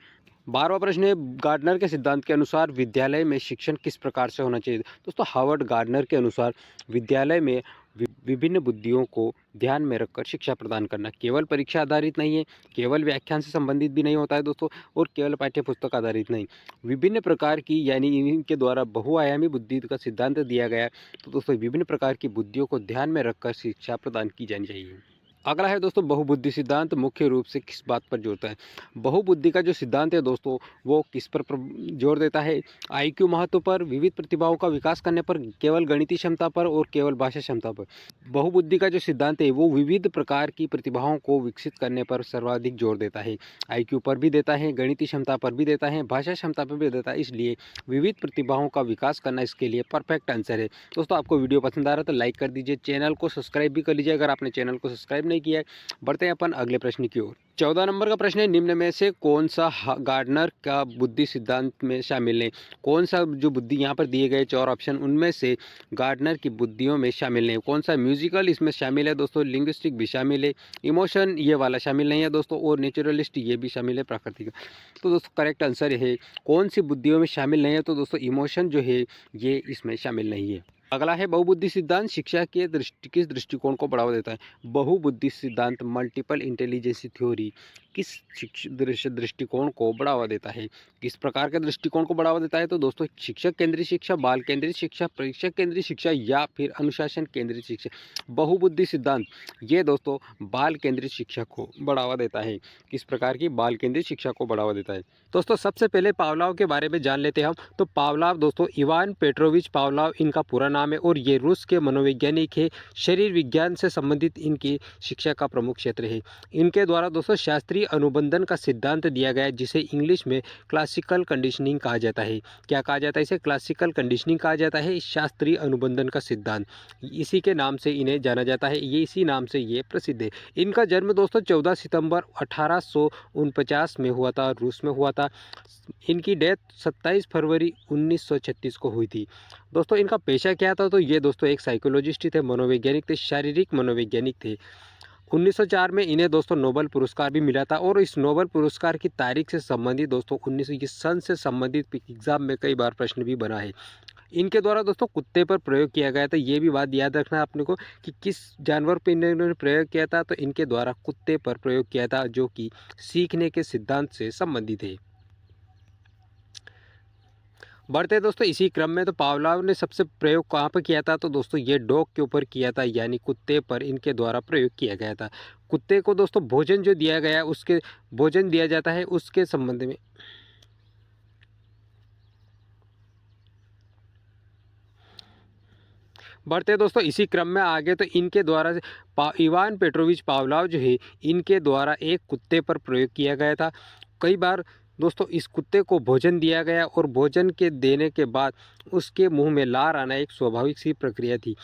12वां प्रश्न है गार्डनर के सिद्धांत के अनुसार विद्यालय में शिक्षण किस प्रकार से होना चाहिए। दोस्तों हार्वर्ड गार्डनर के अनुसार विद्यालय में विभिन्न बुद्धियों को ध्यान में रखकर शिक्षा प्रदान करना केवल परीक्षा आधारित नहीं है, केवल व्याख्यान से संबंधित भी नहीं होता है दोस्तों, और केवल पाठ्य पुस्तक आधारित नहीं। विभिन्न प्रकार की यानी इनके द्वारा बहुआयामी बुद्धि का सिद्धांत दिया गया है। तो दोस्तों विभिन्न प्रकार की बुद्धियों को ध्यान में रखकर शिक्षा प्रदान की जानी चाहिए। अगला है दोस्तों बहुबुद्धि सिद्धांत मुख्य रूप से किस बात पर जोड़ता है। बहुबुद्धि का जो सिद्धांत है दोस्तों वो किस पर जोर देता है। आईक्यू महत्व पर, विविध प्रतिभाओं का विकास करने पर, केवल गणितीय क्षमता पर और केवल भाषा क्षमता पर। बहुबुद्धि का जो सिद्धांत है वो विविध प्रकार की प्रतिभाओं को विकसित करने पर सर्वाधिक जोर देता है। आईक्यू पर भी देता है, गणितीय क्षमता पर भी देता है, भाषा क्षमता पर भी देता है। इसलिए विविध प्रतिभाओं का विकास करना इसके लिए परफेक्ट आंसर है। दोस्तों आपको वीडियो पसंद आ रहा है तो लाइक कर दीजिए, चैनल को सब्सक्राइब भी कर लीजिए अगर आपने चैनल को सब्सक्राइब नहीं किया है। बढ़ते हैं अपन अगले प्रश्न की ओर। 14 नंबर का प्रश्न है, निम्न में से कौन सा गार्डनर का बुद्धि सिद्धांत में शामिल है। कौन सा जो बुद्धि यहाँ पर दिए गए 4 ऑप्शन उनमें से गार्डनर की बुद्धियों में शामिल नहीं। कौन सा म्यूजिकल इसमें शामिल है दोस्तों, लिंग्विस्टिक भी शामिल है, इमोशन ये वाला शामिल नहीं है दोस्तों, और नेचुरलिस्ट ये भी शामिल है, प्राकृतिक। तो दोस्तों करेक्ट आंसर है कौन सी बुद्धियों में शामिल नहीं है, तो दोस्तों इमोशन जो है ये इसमें शामिल नहीं है। अगला है बहुबुद्धि सिद्धांत शिक्षा के किस दृष्टिकोण को बढ़ावा देता है। बहुबुद्धि सिद्धांत मल्टीपल इंटेलिजेंस थ्योरी किस दृष्टिकोण को बढ़ावा देता है। किस प्रकार के दृष्टिकोण को बढ़ावा देता है, तो दोस्तों शिक्षक केंद्रित शिक्षा, बाल केंद्रित शिक्षा, परीक्षक केंद्रित शिक्षा या फिर अनुशासन केंद्रित शिक्षा। बहुबुद्धि सिद्धांत ये दोस्तों बाल केंद्रित शिक्षा को बढ़ावा देता है। किस प्रकार की बाल केंद्रित शिक्षा को बढ़ावा देता है। दोस्तों सबसे पहले पावलोव के बारे में जान लेते हैं हम। तो पावलोव दोस्तों इवान पेट्रोविच पावलोव इनका पूरा नाम है और ये रूस के मनोवैज्ञानिक है। शरीर विज्ञान से संबंधित इनकी शिक्षा का प्रमुख क्षेत्र है। इनके द्वारा दोस्तों शास्त्रीय अनुबंधन का सिद्धांत दिया गया है जिसे इंग्लिश में क्लासिकल कंडीशनिंग कहा जाता है। क्या कहा जाता है इसे, क्लासिकल कंडीशनिंग कहा जाता है। शास्त्रीय अनुबंधन का सिद्धांत इसी के नाम से इन्हें जाना जाता है, ये इसी नाम से ये प्रसिद्ध है। इनका जन्म दोस्तों 14 सितंबर 1849 में हुआ था, रूस में हुआ था। इनकी डेथ 27 फरवरी 1936 को हुई थी। दोस्तों इनका पेशा क्या था, तो ये दोस्तों एक साइकोलॉजिस्ट थे, मनोवैज्ञानिक थे, शारीरिक मनोवैज्ञानिक थे। 1904 में इन्हें दोस्तों नोबेल पुरस्कार भी मिला था और इस नोबेल पुरस्कार की तारीख से संबंधित दोस्तों 1900 सन से संबंधित एग्जाम में कई बार प्रश्न भी बना है। इनके द्वारा दोस्तों कुत्ते पर प्रयोग किया गया था। ये भी बात याद रखना है अपने को कि किस जानवर पर इन्होंने प्रयोग किया था, तो इनके द्वारा कुत्ते पर प्रयोग किया था जो कि सीखने के सिद्धांत से संबंधित है। बढ़ते दोस्तों इसी क्रम में, तो पावलोव ने सबसे प्रयोग कहाँ पर किया था, तो दोस्तों ये डॉग के ऊपर किया था, यानी कुत्ते पर इनके द्वारा प्रयोग किया गया था। कुत्ते को दोस्तों भोजन जो दिया गया है उसके भोजन दिया जाता है उसके संबंध में। बढ़ते दोस्तों इसी क्रम में आगे, तो इनके द्वारा इवान पेट्रोविच पावलोव जो है इनके द्वारा एक कुत्ते पर प्रयोग किया गया था। कई बार दोस्तों इस कुत्ते को भोजन दिया गया और भोजन के देने के बाद उसके मुंह में लार आना एक स्वाभाविक सी प्रक्रिया थी।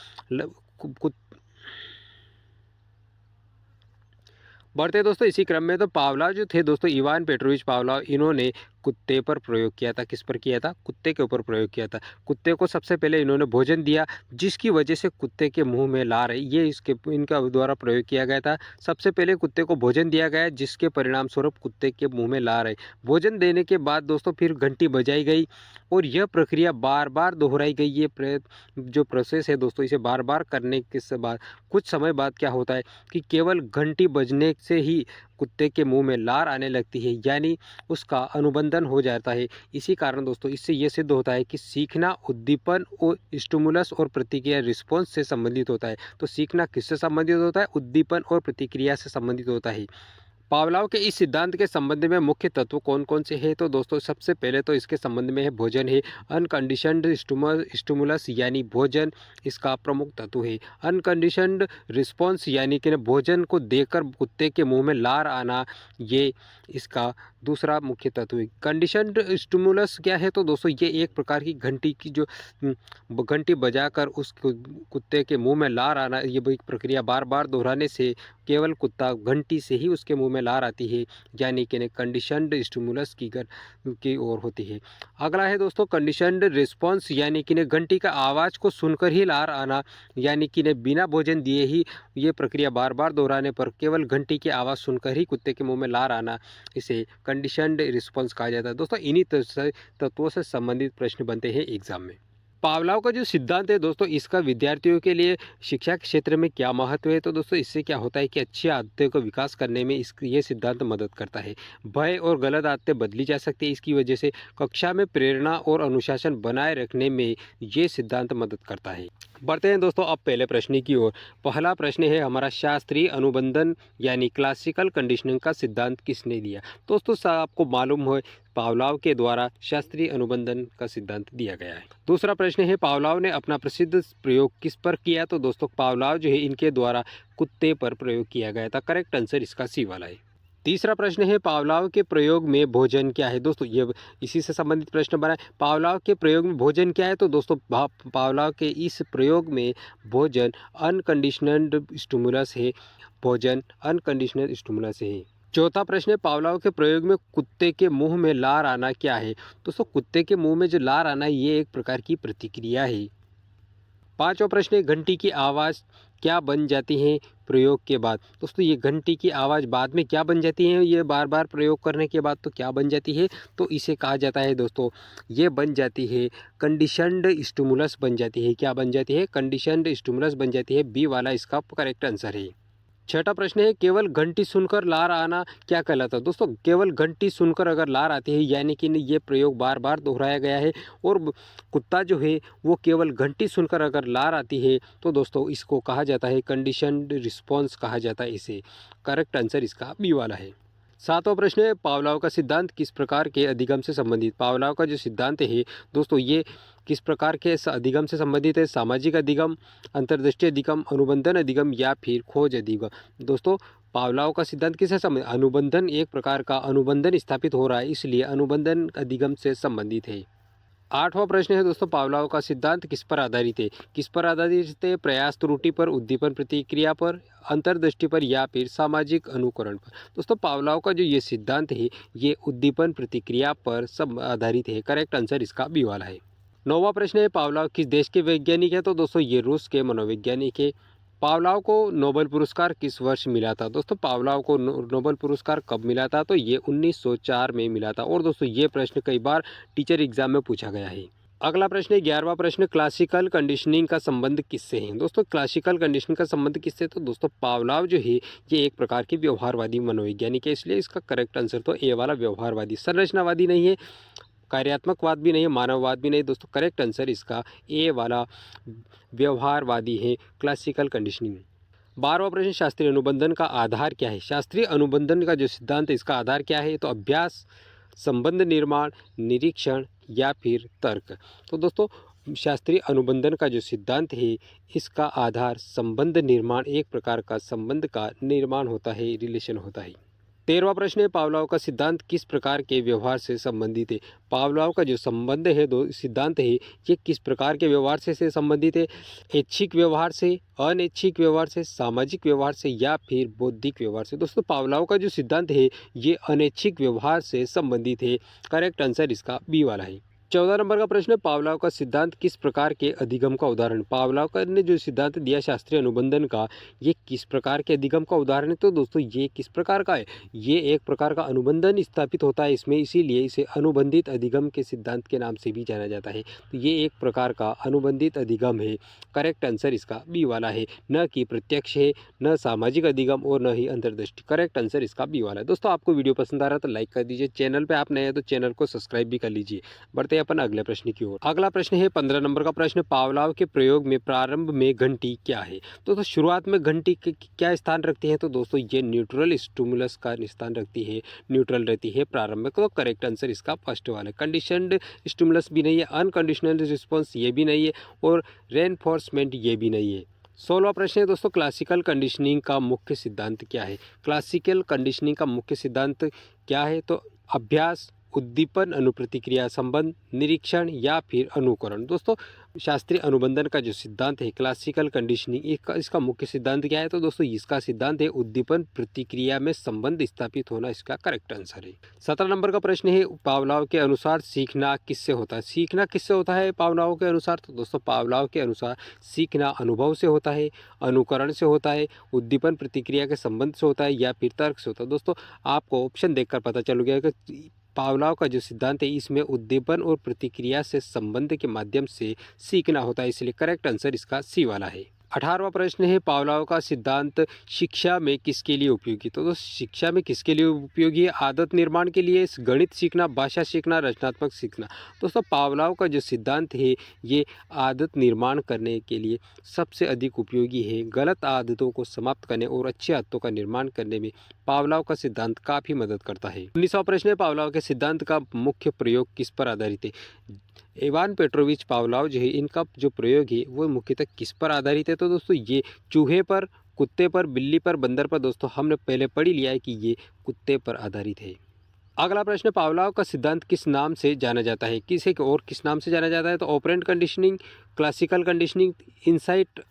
बढ़ते दोस्तों इसी क्रम में, तो पावलोव जो थे दोस्तों इवान पेट्रोविच पावलोव इन्होंने कुत्ते पर प्रयोग किया था। किस पर किया था, कुत्ते के ऊपर प्रयोग किया था। कुत्ते को सबसे पहले इन्होंने भोजन दिया जिसकी वजह से कुत्ते के मुंह में लार आई, ये इनका द्वारा प्रयोग किया गया था। सबसे पहले कुत्ते को भोजन दिया गया जिसके परिणाम स्वरूप कुत्ते के मुंह में लार आई। भोजन देने के बाद दोस्तों फिर घंटी बजाई गई और यह प्रक्रिया बार बार दोहराई गई। ये जो प्रोसेस है दोस्तों इसे बार बार करने के बाद कुछ समय बाद क्या होता है कि केवल घंटी बजने से ही कुत्ते के मुंह में लार आने लगती है, यानी उसका अनुबंधन हो जाता है। इसी कारण दोस्तों इससे ये सिद्ध होता है कि सीखना उद्दीपन और स्टिमुलस और प्रतिक्रिया रिस्पॉन्स से संबंधित होता है। तो सीखना किससे संबंधित होता है, उद्दीपन और प्रतिक्रिया से संबंधित होता है। पावलोव के इस सिद्धांत के संबंध में मुख्य तत्व कौन कौन से हैं, तो दोस्तों सबसे पहले तो इसके संबंध में है भोजन है। अनकंडीशनड स्टिमुलस यानी भोजन इसका प्रमुख तत्व है। अनकंडीशनड रिस्पॉन्स यानी कि भोजन को देकर कुत्ते के मुंह में लार आना, ये इसका दूसरा मुख्य तत्व है। कंडीशनड स्टिमुलस क्या है, तो दोस्तों ये एक प्रकार की घंटी की जो घंटी बजाकर उस कुत्ते के मुंह में लार आना, ये एक प्रक्रिया बार बार दोहराने से केवल कुत्ता घंटी से ही उसके मुंह में लार आती है, यानी कि कंडीशनड स्टिमुलस की ओर होती है। अगला है दोस्तों कंडीशनड रिस्पॉन्स, यानी कि घंटी का आवाज़ को सुनकर ही लार आना, यानी कि बिना भोजन दिए ही ये प्रक्रिया बार बार दोहराने पर केवल घंटी की आवाज़ सुनकर ही कुत्ते के मुंह में लार आना, इसे कंडीशनड रिस्पॉन्स कहा जाता है। दोस्तों इन्हीं तत्वों से संबंधित प्रश्न बनते हैं एग्जाम में। पावलोव का जो सिद्धांत है दोस्तों, इसका विद्यार्थियों के लिए शिक्षा के क्षेत्र में क्या महत्व है, तो दोस्तों इससे क्या होता है कि अच्छी आदतें को विकास करने में ये सिद्धांत मदद करता है। भय और गलत आदतें बदली जा सकती है इसकी वजह से। कक्षा में प्रेरणा और अनुशासन बनाए रखने में ये सिद्धांत मदद करता है। बढ़ते हैं दोस्तों अब पहले प्रश्न की ओर। पहला प्रश्न है हमारा, शास्त्रीय अनुबंधन यानी क्लासिकल कंडीशनिंग का सिद्धांत किसने दिया। दोस्तों आपको मालूम हो, पावलोव के द्वारा शास्त्रीय अनुबंधन का सिद्धांत दिया गया है। दूसरा प्रश्न है, पावलोव ने अपना प्रसिद्ध प्रयोग किस पर किया, तो दोस्तों पावलोव जो है इनके द्वारा कुत्ते पर प्रयोग किया गया था। करेक्ट आंसर इसका सी वाला है। तीसरा प्रश्न है, पावलोव के प्रयोग में भोजन क्या है। दोस्तों ये इसी से संबंधित प्रश्न बना है। पावलोव के प्रयोग में भोजन क्या है, तो दोस्तों पावलोव के इस प्रयोग में भोजन अनकंडीशनड स्टिमुलस है। भोजन अनकंडीशनल स्टिमुलस है। चौथा प्रश्न है, पावलोव के प्रयोग में कुत्ते के मुंह में लार आना क्या है। दोस्तों कुत्ते के मुंह में जो लार आना है ये एक प्रकार की प्रतिक्रिया है। पांचवा प्रश्न है, घंटी की आवाज़ क्या बन जाती है प्रयोग के बाद। दोस्तों ये घंटी की आवाज़ बाद में क्या बन जाती है, ये बार बार प्रयोग करने के बाद तो क्या बन जाती है, तो इसे कहा जाता है दोस्तों, ये बन जाती है कंडीशनड स्टिमुलस बन जाती है। क्या बन जाती है, कंडीशनड स्टिमुलस बन जाती है। बी वाला इसका करेक्ट आंसर है। छठा प्रश्न है, केवल घंटी सुनकर लार आना क्या कहलाता है। दोस्तों केवल घंटी सुनकर अगर लार आती है यानी कि ये प्रयोग बार बार दोहराया गया है और कुत्ता जो है वो केवल घंटी सुनकर अगर लार आती है तो दोस्तों इसको कहा जाता है कंडीशनड रिस्पॉन्स कहा जाता है इसे। करेक्ट आंसर इसका बी वाला है। सातवां प्रश्न है, पावलोव का सिद्धांत किस प्रकार के अधिगम से संबंधित। पावलोव का जो सिद्धांत है दोस्तों ये किस प्रकार के अधिगम से संबंधित है। सामाजिक अधिगम, अंतर्दृष्टि अधिगम, अनुबंधन अधिगम या फिर खोज अधिगम। दोस्तों पावलोव का सिद्धांत किससे संबंधित, अनुबंधन, एक प्रकार का अनुबंधन स्थापित हो रहा है इसलिए अनुबंधन अधिगम से संबंधित है। आठवां प्रश्न है दोस्तों, पावलोव का सिद्धांत किस पर आधारित है। किस पर आधारित है, प्रयास त्रुटि पर, उद्दीपन प्रतिक्रिया पर, अंतर्दृष्टि पर या फिर सामाजिक अनुकरण पर। दोस्तों पावलोव का जो ये सिद्धांत है ये उद्दीपन प्रतिक्रिया पर सब आधारित है। करेक्ट आंसर इसका बी वाला है। नौवां प्रश्न है, पावलोव किस देश के वैज्ञानिक है, तो दोस्तों ये रूस के मनोवैज्ञानिक है। पावलोव को नोबेल पुरस्कार किस वर्ष मिला था। दोस्तों पावलोव को नोबेल पुरस्कार कब मिला था, तो ये 1904 में मिला था। और दोस्तों ये प्रश्न कई बार टीचर एग्जाम में पूछा गया है। अगला प्रश्न है 11वां प्रश्न, क्लासिकल कंडीशनिंग का संबंध किससे है। दोस्तों क्लासिकल कंडीशनिंग का संबंध किससे, तो दोस्तों पावलोव जो है ये एक प्रकार की व्यवहारवादी मनोवैज्ञानिक है इसलिए इसका करेक्ट आंसर तो ए वाला व्यवहारवादी। संरचनावादी नहीं है, कार्यात्मकवाद भी नहीं है, मानववाद भी नहीं। दोस्तों करेक्ट आंसर इसका ए वाला व्यवहारवादी है, क्लासिकल कंडीशनिंग। 12वां प्रश्न, शास्त्रीय अनुबंधन का आधार क्या है। शास्त्रीय अनुबंधन का जो सिद्धांत है इसका आधार क्या है, तो अभ्यास, संबंध निर्माण, निरीक्षण या फिर तर्क। तो दोस्तों शास्त्रीय अनुबंधन का जो सिद्धांत है इसका आधार संबंध निर्माण, एक प्रकार का संबंध का निर्माण होता है, रिलेशन होता है। 13वां प्रश्न है, पावलोव का सिद्धांत किस प्रकार के व्यवहार से संबंधित है। पावलोव का जो संबंध है दो सिद्धांत है ये किस प्रकार के व्यवहार से संबंधित है। ऐच्छिक व्यवहार से, अनैच्छिक व्यवहार से, सामाजिक व्यवहार से या फिर बौद्धिक व्यवहार से। दोस्तों पावलोव का जो सिद्धांत है ये अनैच्छिक व्यवहार से संबंधित है। करेक्ट आंसर इसका बी वाला है। 14 नंबर का प्रश्न है, पावलोव का सिद्धांत किस प्रकार के अधिगम का उदाहरण। पावलोव का ने जो सिद्धांत दिया शास्त्रीय अनुबंधन का ये किस प्रकार के अधिगम का उदाहरण है, तो दोस्तों ये किस प्रकार का है, ये एक प्रकार का अनुबंधन स्थापित होता है इसमें, इसीलिए इसे अनुबंधित अधिगम के सिद्धांत के नाम से भी जाना जाता है। तो ये एक प्रकार का अनुबंधित अधिगम है। करेक्ट आंसर इसका बी वाला है, न कि प्रत्यक्ष है, न सामाजिक अधिगम और न ही अंतर्दृष्टि। करेक्ट आंसर इसका बी वाला है। दोस्तों आपको वीडियो पसंद आ रहा है तो लाइक कर दीजिए, चैनल पर आप नए हैं तो चैनल को सब्सक्राइब भी कर लीजिए। बढ़ते अपन अगले प्रश्न की ओर। अगला प्रश्न है 15 नंबर का प्रश्न, पावलोव के प्रयोग में प्रारंभ में घंटी क्या है। तो शुरुआत में घंटी क्या स्थान रखती है, तो दोस्तों ये न्यूट्रल स्टिमुलस का स्थान रखती है, न्यूट्रल रहती है प्रारंभ में। तो करेक्ट आंसर इसका फर्स्ट वाला है। कंडीशनड स्टिमुलस भी नहीं है, अनकंडीशनल रिस्पॉन्स ये भी नहीं है और रेनफोर्समेंट ये भी नहीं है। 16वां प्रश्न है दोस्तों, क्लासिकल कंडीशनिंग का मुख्य सिद्धांत क्या है। क्लासिकल कंडीशनिंग का मुख्य सिद्धांत क्या है, तो अभ्यास, उद्दीपन, अनुप्रतिक्रिया संबंध, निरीक्षण या फिर अनुकरण। दोस्तों शास्त्रीय अनुबंधन का जो सिद्धांत है क्लासिकल कंडीशनिंग इसका मुख्य सिद्धांत क्या है, तो दोस्तों इसका सिद्धांत है उद्दीपन प्रतिक्रिया में संबंध स्थापित होना, इसका करेक्ट आंसर है। 17 नंबर का प्रश्न है, पावलोव के अनुसार सीखना किससे होता है। सीखना किससे होता है पावलोव के अनुसार, तो दोस्तों पावलोव के अनुसार सीखना अनुभव से होता है, अनुकरण से होता है, उद्दीपन प्रतिक्रिया के संबंध से होता है या फिर तर्क से होता है। दोस्तों आपको ऑप्शन देखकर पता चल गया कि पावलोव का जो सिद्धांत है इसमें उद्दीपन और प्रतिक्रिया से संबंध के माध्यम से सीखना होता है, इसलिए करेक्ट आंसर इसका सी वाला है। 18वां प्रश्न है, पावलोव का सिद्धांत शिक्षा में किसके लिए उपयोगी? तो दोस्तों शिक्षा में किसके लिए उपयोगी है? आदत निर्माण के लिए, गणित सीखना, भाषा सीखना, रचनात्मक सीखना। दोस्तों पावलोव का जो सिद्धांत है ये आदत निर्माण करने के लिए सबसे अधिक उपयोगी है। गलत आदतों को समाप्त करने और अच्छी आदतों का निर्माण करने में पावलोव का सिद्धांत काफ़ी मदद करता है। 19वां प्रश्न है, पावलोव के सिद्धांत का मुख्य प्रयोग किस पर आधारित है? इवान पेट्रोविच पावलोव जो है इनका जो प्रयोग है वो मुख्यतः किस पर आधारित है? तो दोस्तों ये चूहे पर, कुत्ते पर, बिल्ली पर, बंदर पर। दोस्तों हमने पहले पढ़ ही लिया है कि ये कुत्ते पर आधारित है। अगला प्रश्न, पावलोव का सिद्धांत किस नाम से जाना जाता है? किसे और किस नाम से जाना जाता है? तो operant conditioning, classical conditioning, insight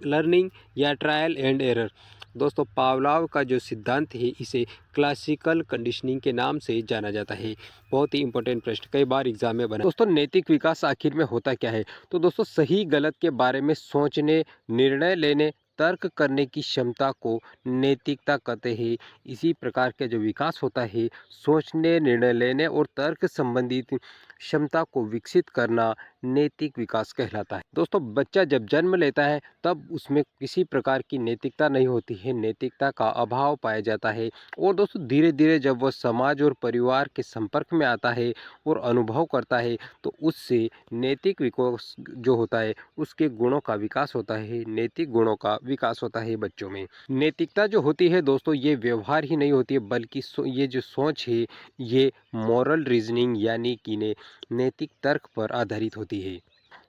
learning या ट्रायल एंड एरर। दोस्तों पावलोव का जो सिद्धांत है इसे क्लासिकल कंडीशनिंग के नाम से जाना जाता है। बहुत ही इंपॉर्टेंट प्रश्न, कई बार एग्जाम में बना। दोस्तों नैतिक विकास आखिर में होता क्या है? तो दोस्तों सही गलत के बारे में सोचने, निर्णय लेने, तर्क करने की क्षमता को नैतिकता कहते हैं। इसी प्रकार का जो विकास होता है, सोचने, निर्णय लेने और तर्क संबंधित क्षमता को विकसित करना नैतिक विकास कहलाता है। दोस्तों बच्चा जब जन्म लेता है तब उसमें किसी प्रकार की नैतिकता नहीं होती है, नैतिकता का अभाव पाया जाता है। और दोस्तों धीरे धीरे जब वह समाज और परिवार के संपर्क में आता है और अनुभव करता है तो उससे नैतिक विकास जो होता है उसके गुणों का विकास होता है, नैतिक गुणों का विकास होता है बच्चों में। नैतिकता जो होती है दोस्तों ये व्यवहार ही नहीं होती है बल्कि ये जो सोच है ये मॉरल रीजनिंग यानी कि नैतिक तर्क पर आधारित होती है।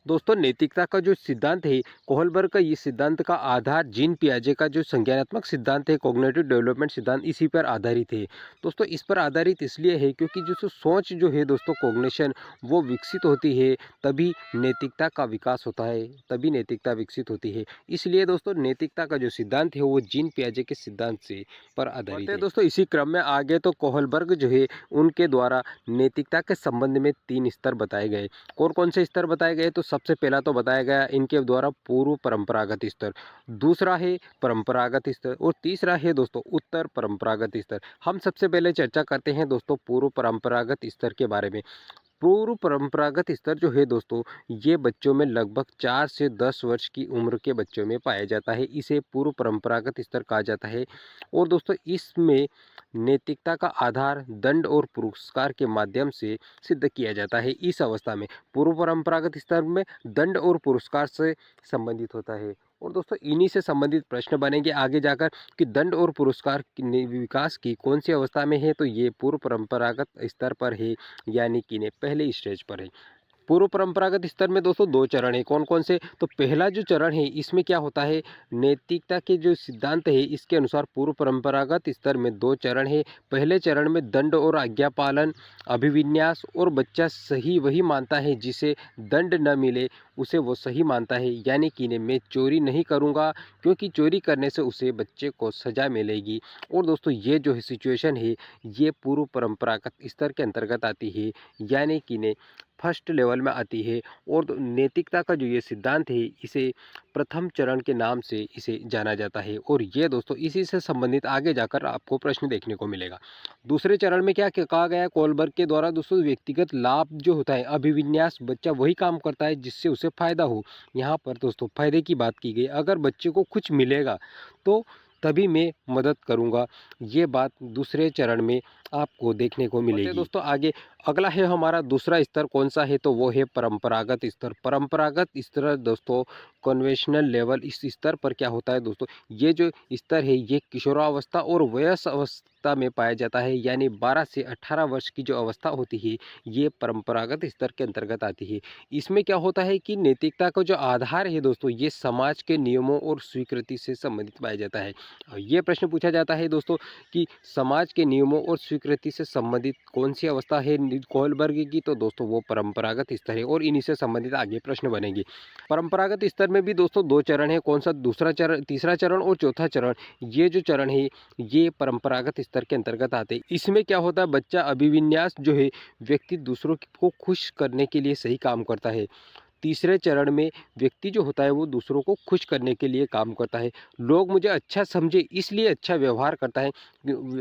दोस्तों नैतिकता का जो सिद्धांत है, कोहलबर्ग का ये सिद्धांत का आधार जीन पियाजे का जो संज्ञानात्मक सिद्धांत है, कॉग्निटिव डेवलपमेंट सिद्धांत, इसी पर आधारित है। दोस्तों इस पर आधारित इसलिए है क्योंकि जो सोच जो है दोस्तों, कॉग्निशन वो विकसित होती है तभी नैतिकता का विकास होता है, तभी नैतिकता विकसित होती है। इसलिए दोस्तों नैतिकता का जो सिद्धांत है वो जीन पियाजे के सिद्धांत से पर आधारित है। दोस्तों इसी क्रम में आगे तो कोहलबर्ग जो है उनके द्वारा नैतिकता के संबंध में 3 स्तर बताए गए। कौन कौन से स्तर बताए गए? तो सबसे पहला तो बताया गया इनके द्वारा पूर्व परंपरागत स्तर, दूसरा है परंपरागत स्तर और तीसरा है दोस्तों उत्तर परंपरागत स्तर। हम सबसे पहले चर्चा करते हैं दोस्तों पूर्व परंपरागत स्तर के बारे में। पूर्व परंपरागत स्तर जो है दोस्तों ये बच्चों में लगभग 4 से 10 वर्ष की उम्र के बच्चों में पाया जाता है, इसे पूर्व परंपरागत स्तर कहा जाता है। और दोस्तों इसमें नैतिकता का आधार दंड और पुरस्कार के माध्यम से सिद्ध किया जाता है। इस अवस्था में पूर्व परंपरागत स्तर में दंड और पुरस्कार से संबंधित होता है। और दोस्तों इन्हीं से संबंधित प्रश्न बनेंगे आगे जाकर कि दंड और पुरस्कार की विकास की कौन सी अवस्था में है? तो ये पूर्व परंपरागत स्तर पर है यानी कि पहले स्टेज पर है। पूर्व परंपरागत स्तर में दोस्तों 2 चरण है। कौन कौन से? तो पहला जो चरण है इसमें क्या होता है, नैतिकता के जो सिद्धांत है इसके अनुसार पूर्व परंपरागत स्तर में 2 चरण है। पहले चरण में दंड और आज्ञा पालन, अभिविन्यास और बच्चा सही वही मानता है जिसे दंड न मिले उसे वो सही मानता है, यानी कि मैं चोरी नहीं करूँगा क्योंकि चोरी करने से उसे बच्चे को सजा मिलेगी। और दोस्तों ये जो सिचुएशन है ये पूर्व परंपरागत स्तर के अंतर्गत आती है, यानी कि फर्स्ट लेवल में आती है। और नैतिकता का जो ये सिद्धांत है इसे प्रथम चरण के नाम से इसे जाना जाता है। और ये दोस्तों इसी से संबंधित आगे जाकर आपको प्रश्न देखने को मिलेगा। दूसरे चरण में क्या कहा गया है कोहलबर्ग के द्वारा? दोस्तों व्यक्तिगत लाभ जो होता है, अभिविन्यास, बच्चा वही काम करता है जिससे उसे फायदा हो। यहाँ पर दोस्तों फायदे की बात की गई, अगर बच्चे को कुछ मिलेगा तो तभी मैं मदद करूँगा, ये बात दूसरे चरण में आपको देखने को मिलेगी। दोस्तों आगे अगला है हमारा दूसरा स्तर, कौन सा है? तो वो है परंपरागत स्तर। परंपरागत स्तर दोस्तों कन्वेंशनल लेवल, इस स्तर पर क्या होता है दोस्तों, ये जो स्तर है ये किशोरावस्था और वयस्क अवस्था में पाया जाता है, यानी 12 से 18 वर्ष की जो अवस्था होती है ये परंपरागत स्तर के अंतर्गत आती है। इसमें क्या होता है कि नैतिकता का जो आधार है दोस्तों ये समाज के नियमों और स्वीकृति से संबंधित पाया जाता है। ये प्रश्न पूछा जाता है दोस्तों कि समाज के नियमों और स्वीकृति से संबंधित कौन सी अवस्था है कोहलबर्ग की? तो दोस्तों वो परंपरागत स्तर है। और इन्हीं से संबंधित आगे प्रश्न बनेंगे। परंपरागत स्तर में भी दोस्तों 2 चरण है। कौन सा? दूसरा चरण, तीसरा चरण और चौथा चरण। ये जो चरण है ये परंपरागत स्तर के अंतर्गत आते हैं। इसमें क्या होता है, बच्चा अभिविन्यास जो है व्यक्ति दूसरों को खुश करने के लिए सही काम करता है। तीसरे चरण में व्यक्ति जो होता है वो दूसरों को खुश करने के लिए काम करता है। लोग मुझे अच्छा समझे इसलिए अच्छा व्यवहार करता है,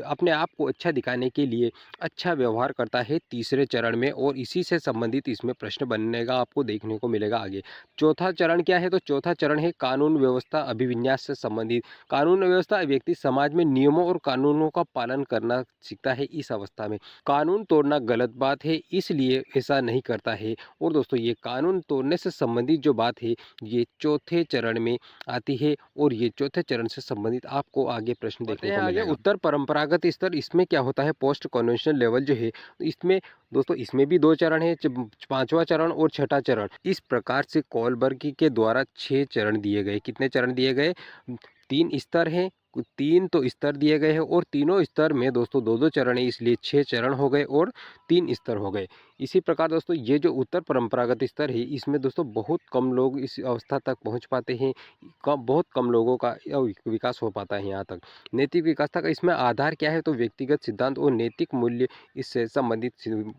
अपने आप को अच्छा दिखाने के लिए अच्छा व्यवहार करता है तीसरे चरण में, और इसी से संबंधित इसमें प्रश्न बनने का आपको देखने को मिलेगा आगे। चौथा चरण क्या है? तो चौथा चरण है कानून व्यवस्था अभिविन्यास से संबंधित। कानून व्यवस्था व्यक्ति समाज में नियमों और कानूनों का पालन करना सीखता है इस अवस्था में। कानून तोड़ना गलत बात है, इसलिए ऐसा नहीं करता है। और दोस्तों ये कानून तोड़ने से संबंधित जो बात है ये चौथे चरण में आती है, और ये चौथे चरण से संबंधित आपको आगे प्रश्न बढ़ते देखने हैं को आगे मिलेगा। उत्तर परंपरागत स्तर, इसमें क्या होता है पोस्ट कन्वेंशनल लेवल जो है, इसमें दोस्तों इसमें भी 2 चरण है, पाँचवा चरण और छठा चरण। इस प्रकार से कोलबर्ग के द्वारा 6 चरण दिए गए। कितने चरण दिए गए? 3 स्तर हैं, 3 तो स्तर दिए गए हैं, और तीनों स्तर में दोस्तों 2-2 चरण है, इसलिए 6 चरण हो गए और 3 स्तर हो गए। इसी प्रकार दोस्तों ये जो उत्तर परंपरागत स्तर है इसमें दोस्तों बहुत कम लोग इस अवस्था तक पहुंच पाते हैं, बहुत कम लोगों का विकास हो पाता है यहाँ तक। नैतिक विकासता का इसमें आधार क्या है? तो व्यक्तिगत सिद्धांत और नैतिक मूल्य इससे संबंधित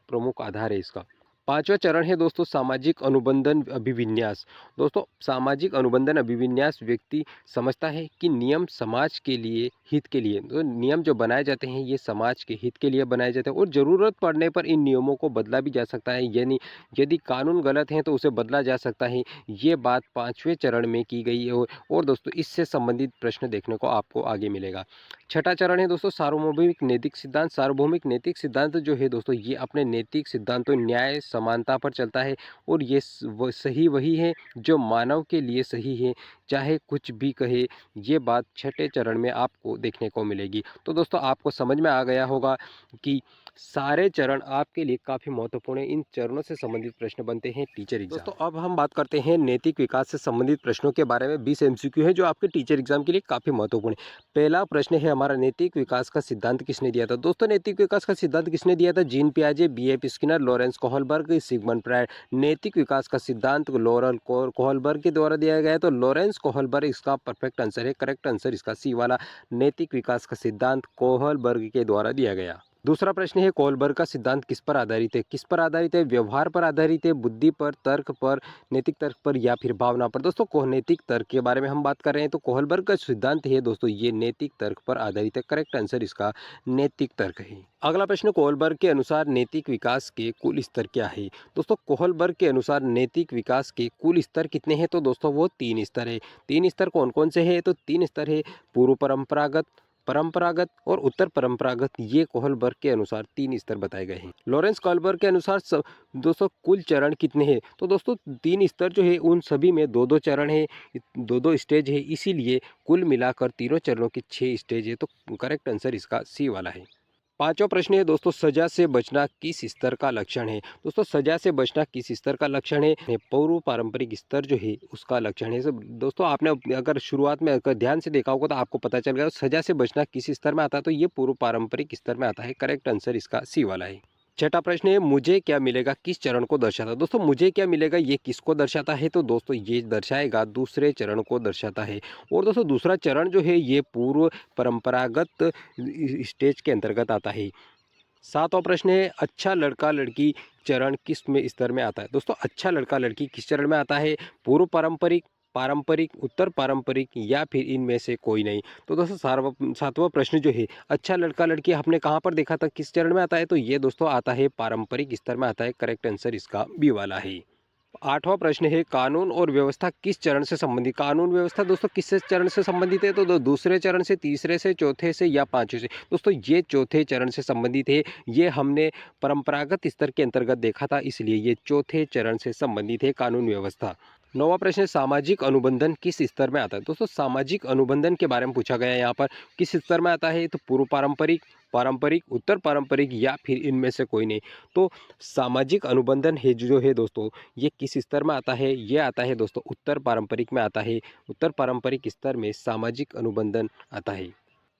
प्रमुख आधार है इसका। पांचवा चरण है दोस्तों सामाजिक अनुबंधन अभिविन्यास। दोस्तों सामाजिक अनुबंधन अभिविन्यास व्यक्ति समझता है कि नियम समाज के लिए हित के लिए, तो नियम जो बनाए जाते हैं ये समाज के हित के लिए बनाए जाते हैं, और ज़रूरत पड़ने पर इन नियमों को बदला भी जा सकता है, यानी यदि कानून गलत है तो उसे बदला जा सकता है। ये बात पाँचवें चरण में की गई है, और दोस्तों इससे संबंधित प्रश्न देखने को आपको आगे मिलेगा। छठा चरण है दोस्तों सार्वभौमिक नैतिक सिद्धांत। सार्वभौमिक नैतिक सिद्धांत जो है दोस्तों ये अपने नैतिक सिद्धांतों न्याय समानता पर चलता है, और ये सही वही है जो मानव के लिए सही है, चाहे कुछ भी कहे। ये बात छठे चरण में आपको देखने को मिलेगी। तो दोस्तों आपको समझ में आ गया होगा कि सारे चरण आपके लिए काफ़ी महत्वपूर्ण है। इन चरणों से संबंधित प्रश्न बनते हैं टीचर एग्जाम। दोस्तों अब हम बात करते हैं नैतिक विकास से संबंधित प्रश्नों के बारे में। 20 एमसीक्यू है जो आपके टीचर एग्जाम के लिए काफ़ी महत्वपूर्ण है। पहला प्रश्न है हमारा, नैतिक विकास का सिद्धांत किसने दिया था? दोस्तों नैतिक विकास का सिद्धांत किसने दिया था? जीन पियाजे, BF Skinner, Lawrence Kohlberg, Sigmund Freud. नैतिक विकास का सिद्धांत लॉरेंस कोहलबर्ग के द्वारा दिया गया है, तो लॉरेंस कोहलबर्ग इसका परफेक्ट आंसर है। करेक्ट आंसर इसका सी वाला, नैतिक विकास का सिद्धांत कोहलबर्ग के द्वारा दिया गया। दूसरा प्रश्न है कोहलबर्ग का सिद्धांत किस पर आधारित है? किस पर आधारित है? व्यवहार पर आधारित है, बुद्धि पर, तर्क पर, नैतिक तर्क पर, या फिर भावना पर? दोस्तों को नैतिक तर्क के बारे में हम बात कर रहे हैं, तो कोहलबर्ग का सिद्धांत है दोस्तों ये नैतिक तर्क पर आधारित है। करेक्ट आंसर इसका नैतिक तर्क है। अगला प्रश्न, कोहलबर्ग के अनुसार नैतिक विकास के कुल स्तर क्या है? दोस्तों कोहलबर्ग के अनुसार नैतिक विकास के कुल स्तर कितने हैं? तो दोस्तों वो 3 स्तर है। 3 स्तर कौन कौन से हैं? तो 3 स्तर है पूर्व परंपरागत, परंपरागत और उत्तर परंपरागत। ये कोहलबर्ग के अनुसार 3 स्तर बताए गए हैं। लॉरेंस कोहलबर्ग के अनुसार दोस्तों कुल चरण कितने हैं? तो दोस्तों 3 स्तर जो है उन सभी में 2-2 चरण है, 2-2 स्टेज है, इसीलिए कुल मिलाकर तीनों चरणों के 6 स्टेज है। तो करेक्ट आंसर इसका सी वाला है। पांचवा प्रश्न है दोस्तों, सजा से बचना किस स्तर का लक्षण है? दोस्तों सजा से बचना किस स्तर का लक्षण है? पूर्व पारंपरिक स्तर जो है उसका लक्षण है। सब दोस्तों आपने अगर शुरुआत में अगर ध्यान से देखा होगा तो आपको पता चल गया सजा से बचना किस स्तर में आता है, तो ये पूर्व पारंपरिक स्तर में आता है। करेक्ट आंसर इसका सी वाला है। छठा प्रश्न है, मुझे क्या मिलेगा किस चरण को दर्शाता है? दोस्तों मुझे क्या मिलेगा ये किसको दर्शाता है? तो दोस्तों ये दर्शाएगा दूसरे चरण को दर्शाता है। और दोस्तों दूसरा चरण जो है ये पूर्व परंपरागत स्टेज के अंतर्गत आता है। सातवां प्रश्न है, अच्छा लड़का लड़की चरण किस में स्तर में आता है? दोस्तों अच्छा लड़का लड़की किस चरण में आता है? पूर्व पारंपरिक, पारंपरिक, उत्तर पारंपरिक, या फिर इनमें से कोई नहीं? तो दोस्तों सातवां प्रश्न जो है, अच्छा लड़का लड़की आपने कहाँ पर देखा था, किस चरण में आता है? तो ये दोस्तों आता है पारंपरिक स्तर में आता है। करेक्ट आंसर इसका बी वाला है। आठवां प्रश्न है, कानून और व्यवस्था किस चरण से संबंधित? कानून व्यवस्था दोस्तों किस चरण से संबंधित है? तो दूसरे चरण से, तीसरे से, चौथे से, या पांचवें से? दोस्तों ये चौथे चरण से संबंधित है। ये हमने परंपरागत स्तर के अंतर्गत देखा था, इसलिए ये चौथे चरण से संबंधित है कानून व्यवस्था। नौवां प्रश्न है, सामाजिक अनुबंधन किस स्तर में आता है? दोस्तों सामाजिक अनुबंधन के बारे में पूछा गया है यहाँ पर, किस स्तर में आता है? तो पूर्व पारंपरिक, पारंपरिक, उत्तर पारंपरिक, या फिर इनमें से कोई नहीं? तो सामाजिक अनुबंधन है जो है दोस्तों ये किस स्तर में आता है? ये आता है दोस्तों उत्तर पारंपरिक में आता है। उत्तर पारंपरिक स्तर में सामाजिक अनुबंधन आता है।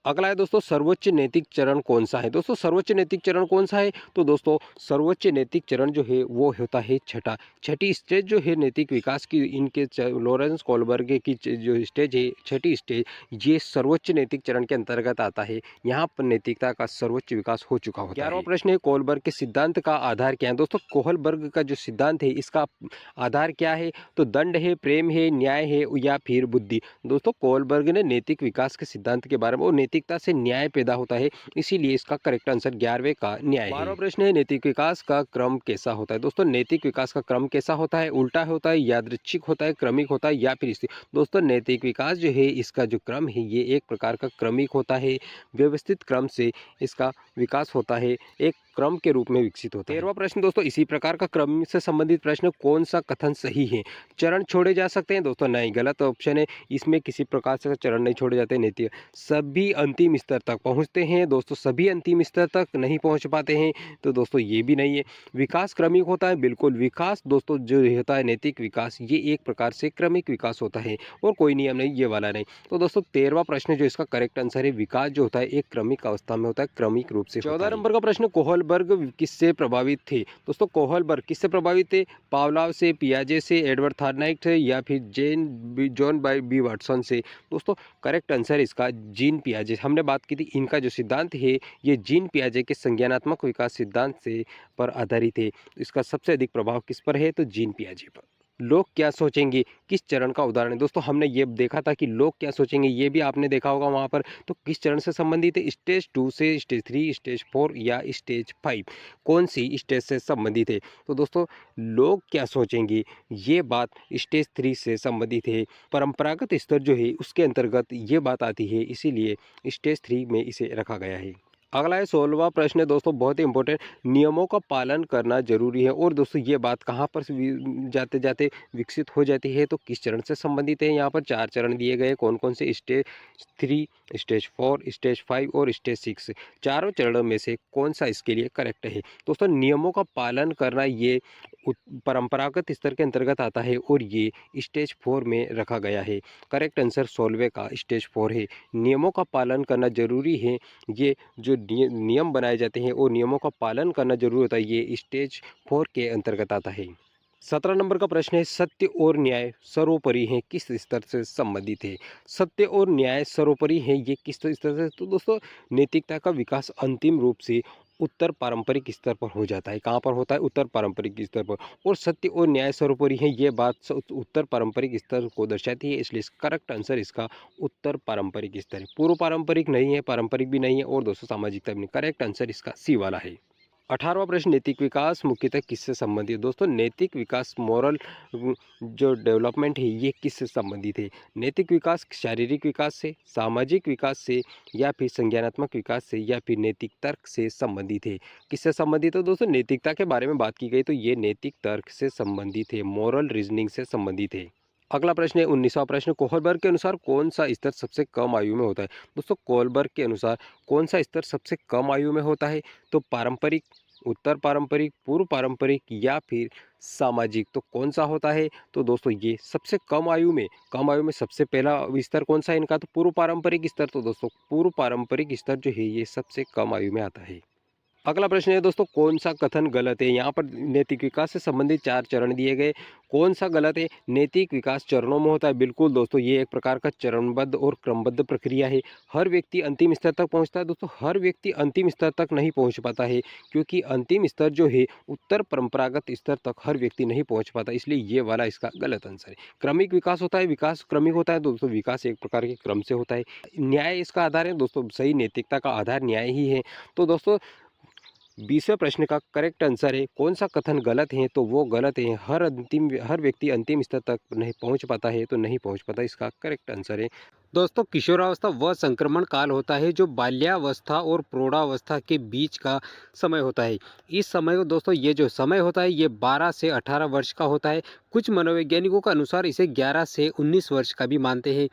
अगला है दोस्तों सर्वोच्च नैतिक चरण कौन सा है। दोस्तों सर्वोच्च नैतिक चरण कौन सा है, तो दोस्तों सर्वोच्च नैतिक चरण जो है वो होता है छठी स्टेज जो है नैतिक विकास की, इनके लॉरेंस कोलबर्ग की जो स्टेज है, छठी स्टेज, ये सर्वोच्च नैतिक चरण के अंतर्गत आता है। यहाँ पर नैतिकता का सर्वोच्च विकास हो चुका होता है। 11वां प्रश्न है कोलबर्ग के सिद्धांत का आधार क्या है। दोस्तों कोहलबर्ग का जो सिद्धांत है इसका आधार क्या है, तो दंड है, प्रेम है, न्याय है या फिर बुद्धि। दोस्तों कोलबर्ग ने नैतिक विकास के सिद्धांत के बारे में, और नैतिकता से न्याय पैदा होता है, इसीलिए इसका करेक्ट आंसर 11वें का न्याय है। 12वां प्रश्न है नैतिक विकास का क्रम कैसा होता है। दोस्तों नैतिक विकास का क्रम कैसा होता है, उल्टा होता है, यादृच्छिक होता है, क्रमिक होता है या फिर स्थिर। दोस्तों नैतिक विकास जो है इसका जो क्रम है ये एक प्रकार का क्रमिक होता है, व्यवस्थित क्रम से इसका विकास होता है, एक क्रम के रूप में विकसित होता है। 13वां प्रश्न दोस्तों इसी प्रकार का क्रम से संबंधित प्रश्न, कौन सा कथन सही है। चरण छोड़े जा सकते हैं। दोस्तों नहीं, गलत ऑप्शन है, इसमें किसी प्रकार से चरण नहीं छोड़े जाते। नैतिक सभी अंतिम स्तर तक पहुंचते हैं। दोस्तों सभी अंतिम स्तर तक नहीं पहुंच पाते हैं, तो दोस्तों ये भी नहीं है। विकास क्रमिक होता है, बिल्कुल विकास दोस्तों जो होता है नैतिक विकास, ये एक प्रकार से क्रमिक विकास होता है और कोई नियम नहीं, ये वाला नहीं। तो दोस्तों 13वां प्रश्न जो इसका करेक्ट आंसर है, विकास जो होता है एक क्रमिक अवस्था में होता है, क्रमिक रूप से। 14 नंबर का प्रश्न, कोहलबर्ग किससे प्रभावित थे। दोस्तों कोहलबर्ग किससे प्रभावित थे, पावलाव से, पियाजे से, एडवर्ड थार्नाइट से या फिर जॉन बी वाटसन से। दोस्तों करेक्ट आंसर इसका जीन पियाजे, हमने बात की थी, इनका जो सिद्धांत है ये जीन पियाजे के संज्ञानात्मक विकास सिद्धांत से पर आधारित है। इसका सबसे अधिक प्रभाव किस पर है, तो जीन पियाजे पर। लोग क्या सोचेंगे किस चरण का उदाहरण है। दोस्तों हमने ये देखा था कि लोग क्या सोचेंगे, ये भी आपने देखा होगा वहाँ पर, तो किस चरण से संबंधित है, स्टेज 2 से, स्टेज 3, स्टेज 4 या स्टेज 5, कौन सी स्टेज से संबंधित है। तो दोस्तों लोग क्या सोचेंगे ये बात स्टेज 3 से संबंधित है, परंपरागत स्तर जो है उसके अंतर्गत ये बात आती है, इसीलिए स्टेज 3 में इसे रखा गया है। अगला है 16वां प्रश्न है दोस्तों, बहुत ही इंपॉर्टेंट, नियमों का पालन करना जरूरी है। और दोस्तों ये बात कहाँ पर जाते जाते विकसित हो जाती है, तो किस चरण से संबंधित है। यहाँ पर 4 चरण दिए गए, कौन कौन से, स्टेज 3, स्टेज 4, स्टेज 5 और स्टेज 6। चारों चरणों में से कौन सा इसके लिए करेक्ट है। दोस्तों नियमों का पालन करना ये परंपरागत स्तर के अंतर्गत आता है और ये स्टेज 4 में रखा गया है। करेक्ट आंसर 16वें का स्टेज 4 है। नियमों का पालन करना जरूरी है, ये जो नियम बनाए जाते हैं और नियमों का पालन करना जरूरी होता है, ये स्टेज 4 के अंतर्गत आता है। 17 नंबर का प्रश्न है, सत्य और न्याय सर्वोपरि हैं, किस स्तर से संबंधित है। सत्य और न्याय सर्वोपरि है, ये किस स्तर से, तो दोस्तों नैतिकता का विकास अंतिम रूप से उत्तर पारंपरिक स्तर पर हो जाता है। कहाँ पर होता है, उत्तर पारंपरिक स्तर पर। और सत्य और न्याय सर्वोपरि है, ये बात उत्तर पारंपरिक स्तर को दर्शाती है, इसलिए करेक्ट आंसर इसका उत्तर पारंपरिक स्तर है। पूर्व पारंपरिक नहीं है, पारंपरिक भी नहीं है, और दोस्तों सामाजिकता भी नहीं। करेक्ट आंसर इसका सी वाला है। 18वां प्रश्न, नैतिक विकास मुख्यतः किससे संबंधित है। दोस्तों नैतिक विकास मोरल जो डेवलपमेंट है ये किससे संबंधित है। नैतिक विकास शारीरिक विकास से, सामाजिक विकास से या फिर संज्ञानात्मक विकास से या फिर नैतिक तर्क से संबंधित है। किससे संबंधित है दोस्तों, नैतिकता के बारे में बात की गई तो ये नैतिक तर्क से संबंधित है, मोरल रीजनिंग से संबंधित है। अगला प्रश्न है 19वां प्रश्न, कोहलबर्ग के अनुसार कौन सा स्तर सबसे कम आयु में होता है। दोस्तों कोहलबर्ग के अनुसार कौन सा स्तर सबसे कम आयु में होता है, तो पारंपरिक, उत्तर पारंपरिक, पूर्व पारंपरिक या फिर सामाजिक, तो कौन सा होता है। तो दोस्तों ये सबसे कम आयु में, सबसे पहला स्तर कौन सा है इनका, तो पूर्व पारंपरिक स्तर। तो दोस्तों पूर्व पारंपरिक स्तर जो है ये सबसे कम आयु में आता है। अगला प्रश्न है दोस्तों, कौन सा कथन गलत है। यहाँ पर नैतिक विकास से संबंधित 4 चरण दिए गए, कौन सा गलत है। नैतिक विकास चरणों में होता है, बिल्कुल दोस्तों ये एक प्रकार का चरणबद्ध और क्रमबद्ध प्रक्रिया है। हर व्यक्ति अंतिम स्तर तक पहुँचता है। दोस्तों हर व्यक्ति अंतिम स्तर तक नहीं पहुँच पाता है, क्योंकि अंतिम स्तर जो है उत्तर परंपरागत स्तर तक हर व्यक्ति नहीं पहुँच पाता, इसलिए ये वाला इसका गलत आंसर है। क्रमिक विकास होता है, विकास क्रमिक होता है। दोस्तों विकास एक प्रकार के क्रम से होता है। न्याय इसका आधार है। दोस्तों सही नैतिकता का आधार न्याय ही है। तो दोस्तों 20वें प्रश्न का करेक्ट आंसर है, कौन सा कथन गलत है, तो वो गलत है, हर व्यक्ति अंतिम स्तर तक नहीं पहुंच पाता है, तो नहीं पहुंच पाता, इसका करेक्ट आंसर है। दोस्तों किशोरावस्था वह संक्रमण काल होता है जो बाल्यावस्था और प्रौढ़ावस्था के बीच का समय होता है। इस समय को दोस्तों ये जो समय होता है ये 12 से 18 वर्ष का होता है। कुछ मनोवैज्ञानिकों के अनुसार इसे 11 से 19 वर्ष का भी मानते हैं।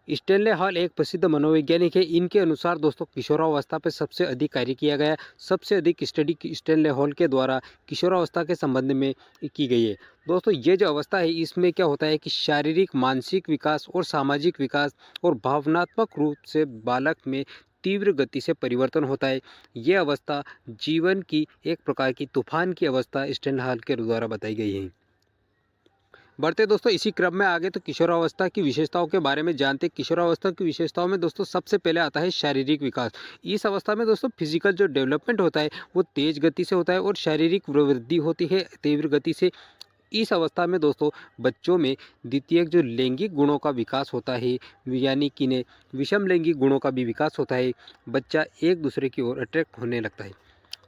स्टेनले हॉल एक प्रसिद्ध मनोवैज्ञानिक है। इनके अनुसार दोस्तों किशोरावस्था पर सबसे अधिक कार्य किया गया है। सबसे अधिक स्टडी स्टेनले हॉल के द्वारा किशोरावस्था के संबंध में की गई है। दोस्तों ये जो अवस्था है इसमें क्या होता है कि शारीरिक, मानसिक विकास और सामाजिक विकास और भावनात्मक रूप से बालक में तीव्र गति से परिवर्तन होता है। ये अवस्था जीवन की एक प्रकार की तूफान की अवस्था स्टेनले हॉल के द्वारा बताई गई है। बढ़ते दोस्तों इसी क्रम में आगे तो किशोरावस्था की विशेषताओं के बारे में जानते। किशोरावस्था की विशेषताओं में दोस्तों सबसे पहले आता है शारीरिक विकास। इस अवस्था में दोस्तों फिजिकल जो डेवलपमेंट होता है वो तेज गति से होता है और शारीरिक वृद्धि होती है तीव्र गति से। इस अवस्था में दोस्तों बच्चों में द्वितीयक जो लैंगिक गुणों का विकास होता है, यानी कि ने विषम लैंगिक गुणों का भी विकास होता है। बच्चा एक दूसरे की ओर अट्रैक्ट होने लगता है।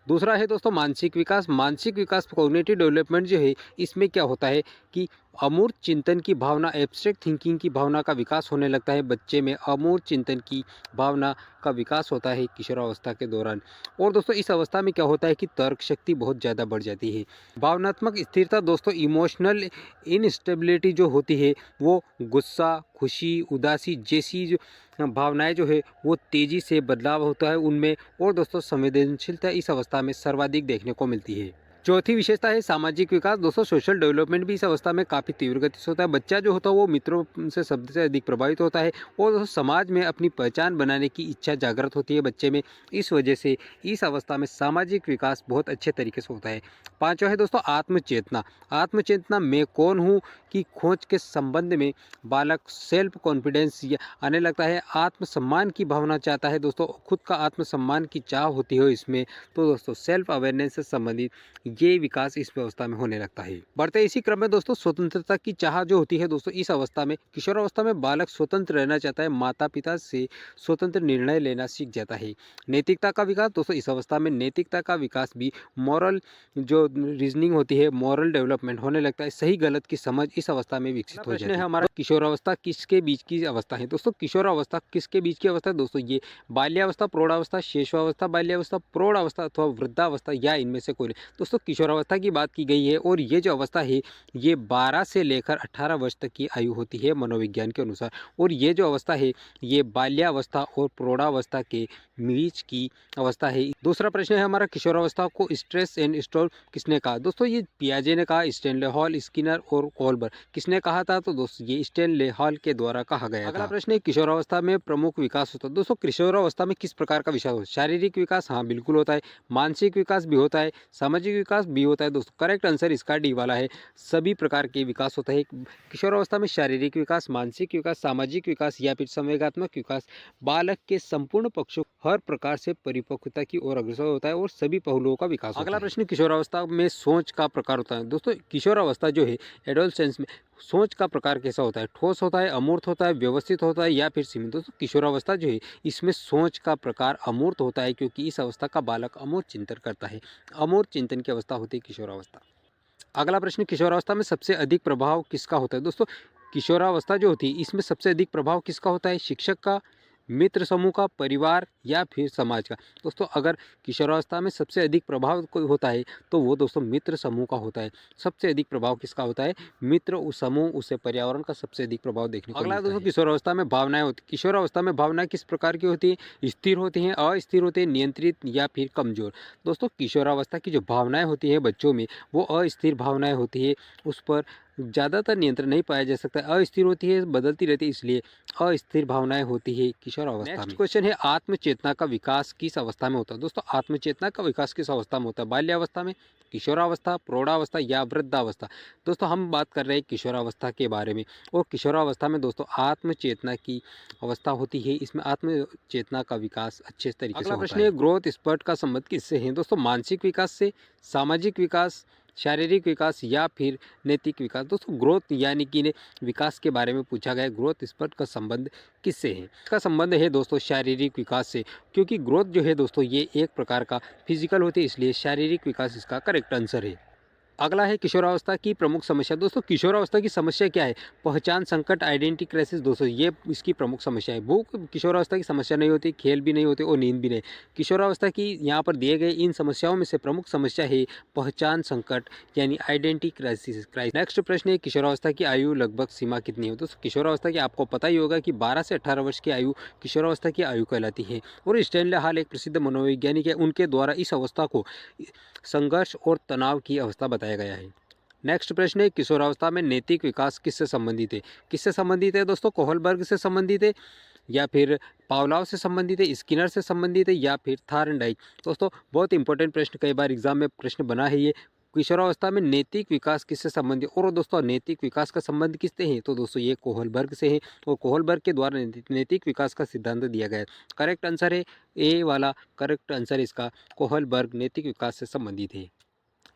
दूसरा है दोस्तों मानसिक विकास। मानसिक विकास कॉग्निटिव डेवलपमेंट जो है इसमें क्या होता है कि अमूर्त चिंतन की भावना, एब्स्ट्रैक्ट थिंकिंग की भावना का विकास होने लगता है। बच्चे में अमूर्त चिंतन की भावना का विकास होता है किशोरावस्था के दौरान। और दोस्तों इस अवस्था में क्या होता है कि तर्क शक्ति बहुत ज़्यादा बढ़ जाती है। भावनात्मक स्थिरता दोस्तों, इमोशनल इनस्टेबिलिटी जो होती है वो गुस्सा, खुशी, उदासी जैसी जो भावनाएं जो है वो तेज़ी से बदलाव होता है उनमें। और दोस्तों संवेदनशीलता इस अवस्था में सर्वाधिक देखने को मिलती है। चौथी विशेषता है सामाजिक विकास। दोस्तों सोशल डेवलपमेंट भी इस अवस्था में काफ़ी तीव्र गति से होता है। बच्चा जो होता है वो मित्रों से शब्द से अधिक प्रभावित होता है और दोस्तों समाज में अपनी पहचान बनाने की इच्छा जागृत होती है बच्चे में। इस वजह से इस अवस्था में सामाजिक विकास बहुत अच्छे तरीके से होता है। पांचवा है दोस्तों आत्मचेतना। आत्मचेतना मैं कौन हूँ की खोज के संबंध में बालक सेल्फ कॉन्फिडेंस आने लगता है। आत्मसम्मान की भावना चाहता है दोस्तों, खुद का आत्मसम्मान की चाह होती है इसमें। तो दोस्तों सेल्फ अवेयरनेस से संबंधित ये विकास इस व्यवस्था में होने लगता है। बढ़ते इसी क्रम में दोस्तों स्वतंत्रता की चाह जो होती है दोस्तों इस अवस्था में, किशोरावस्था में बालक स्वतंत्र रहना चाहता है, माता पिता से स्वतंत्र निर्णय लेना सीख जाता है। नैतिकता का विकास दोस्तों इस अवस्था में नैतिकता का विकास भी, मॉरल जो रीजनिंग होती है, मॉरल डेवलपमेंट होने लगता है। सही गलत की समझ इस अवस्था में विकसित हो जाती है। हमारा किशोरावस्था किसके बीच की अवस्था है दोस्तों? किशोरावस्था किसके बीच की अवस्था है दोस्तों? ये बाल्यावस्था, प्रौढ़ावस्था, शैशवावस्था, बाल्यावस्था, प्रौढ़ावस्था अथवा वृद्धावस्था या इनमें से कोई। दोस्तों किशोरावस्था की बात की गई है और ये जो अवस्था है ये 12 से लेकर 18 वर्ष तक की आयु होती है मनोविज्ञान के अनुसार। और ये जो अवस्था है ये बाल्यावस्था और प्रौढ़ावस्था के बीच की अवस्था है। दूसरा प्रश्न है हमारा, किशोरावस्था को स्ट्रेस एंड स्टॉर्म किसने कहा? दोस्तों ये पियाजे ने कहा, स्टेनले हॉल, स्किनर और कोलबर। किसने कहा था? तो दोस्तों ये स्टेनले हॉल के द्वारा कहा गया था। अगला प्रश्न है किशोरावस्था में प्रमुख विकास होता है। दोस्तों किशोरावस्था में किस प्रकार का विकास होता है? शारीरिक विकास, हाँ बिल्कुल होता है। मानसिक विकास भी होता है, सामाजिक विकास भी होता है। दोस्तों करेक्ट आंसर इसका डी वाला है, सभी प्रकार के विकास होता है किशोरावस्था में। शारीरिक विकास, मानसिक विकास, सामाजिक विकास या फिर संवेगात्मक विकास बालक के संपूर्ण पक्षों हर प्रकार से परिपक्वता की ओर अग्रसर होता है और सभी पहलुओं का विकास होता है। अगला प्रश्न, किशोरावस्था में सोच का प्रकार होता है। दोस्तों किशोरावस्था जो है एडोलसेंस में सोच का प्रकार कैसा होता है? ठोस होता है, अमूर्त होता है, व्यवस्थित होता है या फिर सीमित? दोस्तों किशोरावस्था जो है इसमें सोच का प्रकार अमूर्त होता है, क्योंकि इस अवस्था का बालक अमूर्त चिंतन करता है। अमूर्त चिंतन की अवस्था होती है किशोरावस्था। अगला प्रश्न, किशोरावस्था में सबसे अधिक प्रभाव किसका होता है? दोस्तों किशोरावस्था जो होती है इसमें सबसे अधिक प्रभाव किसका होता है? शिक्षक का, मित्र समूह का, परिवार या फिर समाज का? दोस्तों अगर किशोरावस्था में सबसे अधिक प्रभाव कोई होता है तो वो दोस्तों मित्र समूह का होता है। सबसे अधिक प्रभाव किसका होता है? मित्र उस समूह, उसे पर्यावरण का सबसे अधिक प्रभाव देखने को मिलता है। अगला दोस्तों किशोरावस्था में भावनाएं होती है। किशोरावस्था में भावनाएं किस प्रकार की होती है? स्थिर होती हैं, अस्थिर होती है, नियंत्रित या फिर कमजोर? दोस्तों किशोरावस्था की जो भावनाएं होती है बच्चों में वो अस्थिर भावनाएं होती है, उस पर ज़्यादातर नियंत्रण नहीं पाया जा सकता। अस्थिर होती है, बदलती रहती है, इसलिए अस्थिर भावनाएं होती है किशोरावस्था में। नेक्स्ट क्वेश्चन है, आत्मचेतना का विकास किस अवस्था में होता है? दोस्तों आत्मचेतना का विकास किस अवस्था में होता है? बाल्यावस्था में, किशोरावस्था, प्रौढ़ावस्था या वृद्धावस्था? दोस्तों हम बात कर रहे हैं किशोरावस्था के बारे में। और किशोरावस्था में दोस्तों आत्मचेतना की अवस्था होती है, इसमें आत्मचेतना का विकास अच्छे तरीके से होता है। अगला प्रश्न है, ग्रोथ स्पर्ट का संबंध किससे है? दोस्तों मानसिक विकास से, सामाजिक विकास, शारीरिक विकास या फिर नैतिक विकास? दोस्तों ग्रोथ यानी कि विकास के बारे में पूछा गया। ग्रोथ स्पर्ट का संबंध किससे है? इसका संबंध है दोस्तों शारीरिक विकास से, क्योंकि ग्रोथ जो है दोस्तों ये एक प्रकार का फिजिकल होती है, इसलिए शारीरिक विकास इसका करेक्ट आंसर है। अगला है किशोरावस्था की प्रमुख समस्या। दोस्तों किशोरावस्था की समस्या क्या है? पहचान संकट, आइडेंटिटी क्राइसिस, दोस्तों ये इसकी प्रमुख समस्या है। भूख किशोरावस्था की समस्या नहीं होती, खेल भी नहीं होते और नींद भी नहीं। किशोरावस्था की यहाँ पर दिए गए इन समस्याओं में से प्रमुख समस्या है पहचान संकट यानी आइडेंटिटी क्राइसिस। नेक्स्ट प्रश्न है किशोरावस्था की आयु लगभग सीमा कितनी है? दोस्तों किशोरावस्था की आपको पता ही होगा कि 12 से 18 वर्ष की आयु किशोरावस्था की आयु कहलाती है और स्टैनले हॉल एक प्रसिद्ध मनोवैज्ञानिक है, उनके द्वारा इस अवस्था को संघर्ष और तनाव की अवस्था बताया गया है। नेक्स्ट प्रश्न है किशोरावस्था में नैतिक विकास किससे संबंधित है? किससे संबंधित है दोस्तों? कोहलबर्ग से संबंधित है या फिर पावलाव से संबंधित है, स्किनर से संबंधित है या फिर थार्नडाइक? दोस्तों बहुत इंपॉर्टेंट प्रश्न, कई बार एग्जाम में प्रश्न बना है ये। किशोरावस्था में नैतिक विकास किससे संबंधित? और दोस्तों नैतिक विकास का संबंध किससे है? तो दोस्तों ये कोहलबर्ग से है और कोहलबर्ग के द्वारा नैतिक विकास का सिद्धांत दिया गया है। करेक्ट आंसर है ए वाला, करेक्ट आंसर इसका कोहलबर्ग नैतिक विकास से संबंधित है।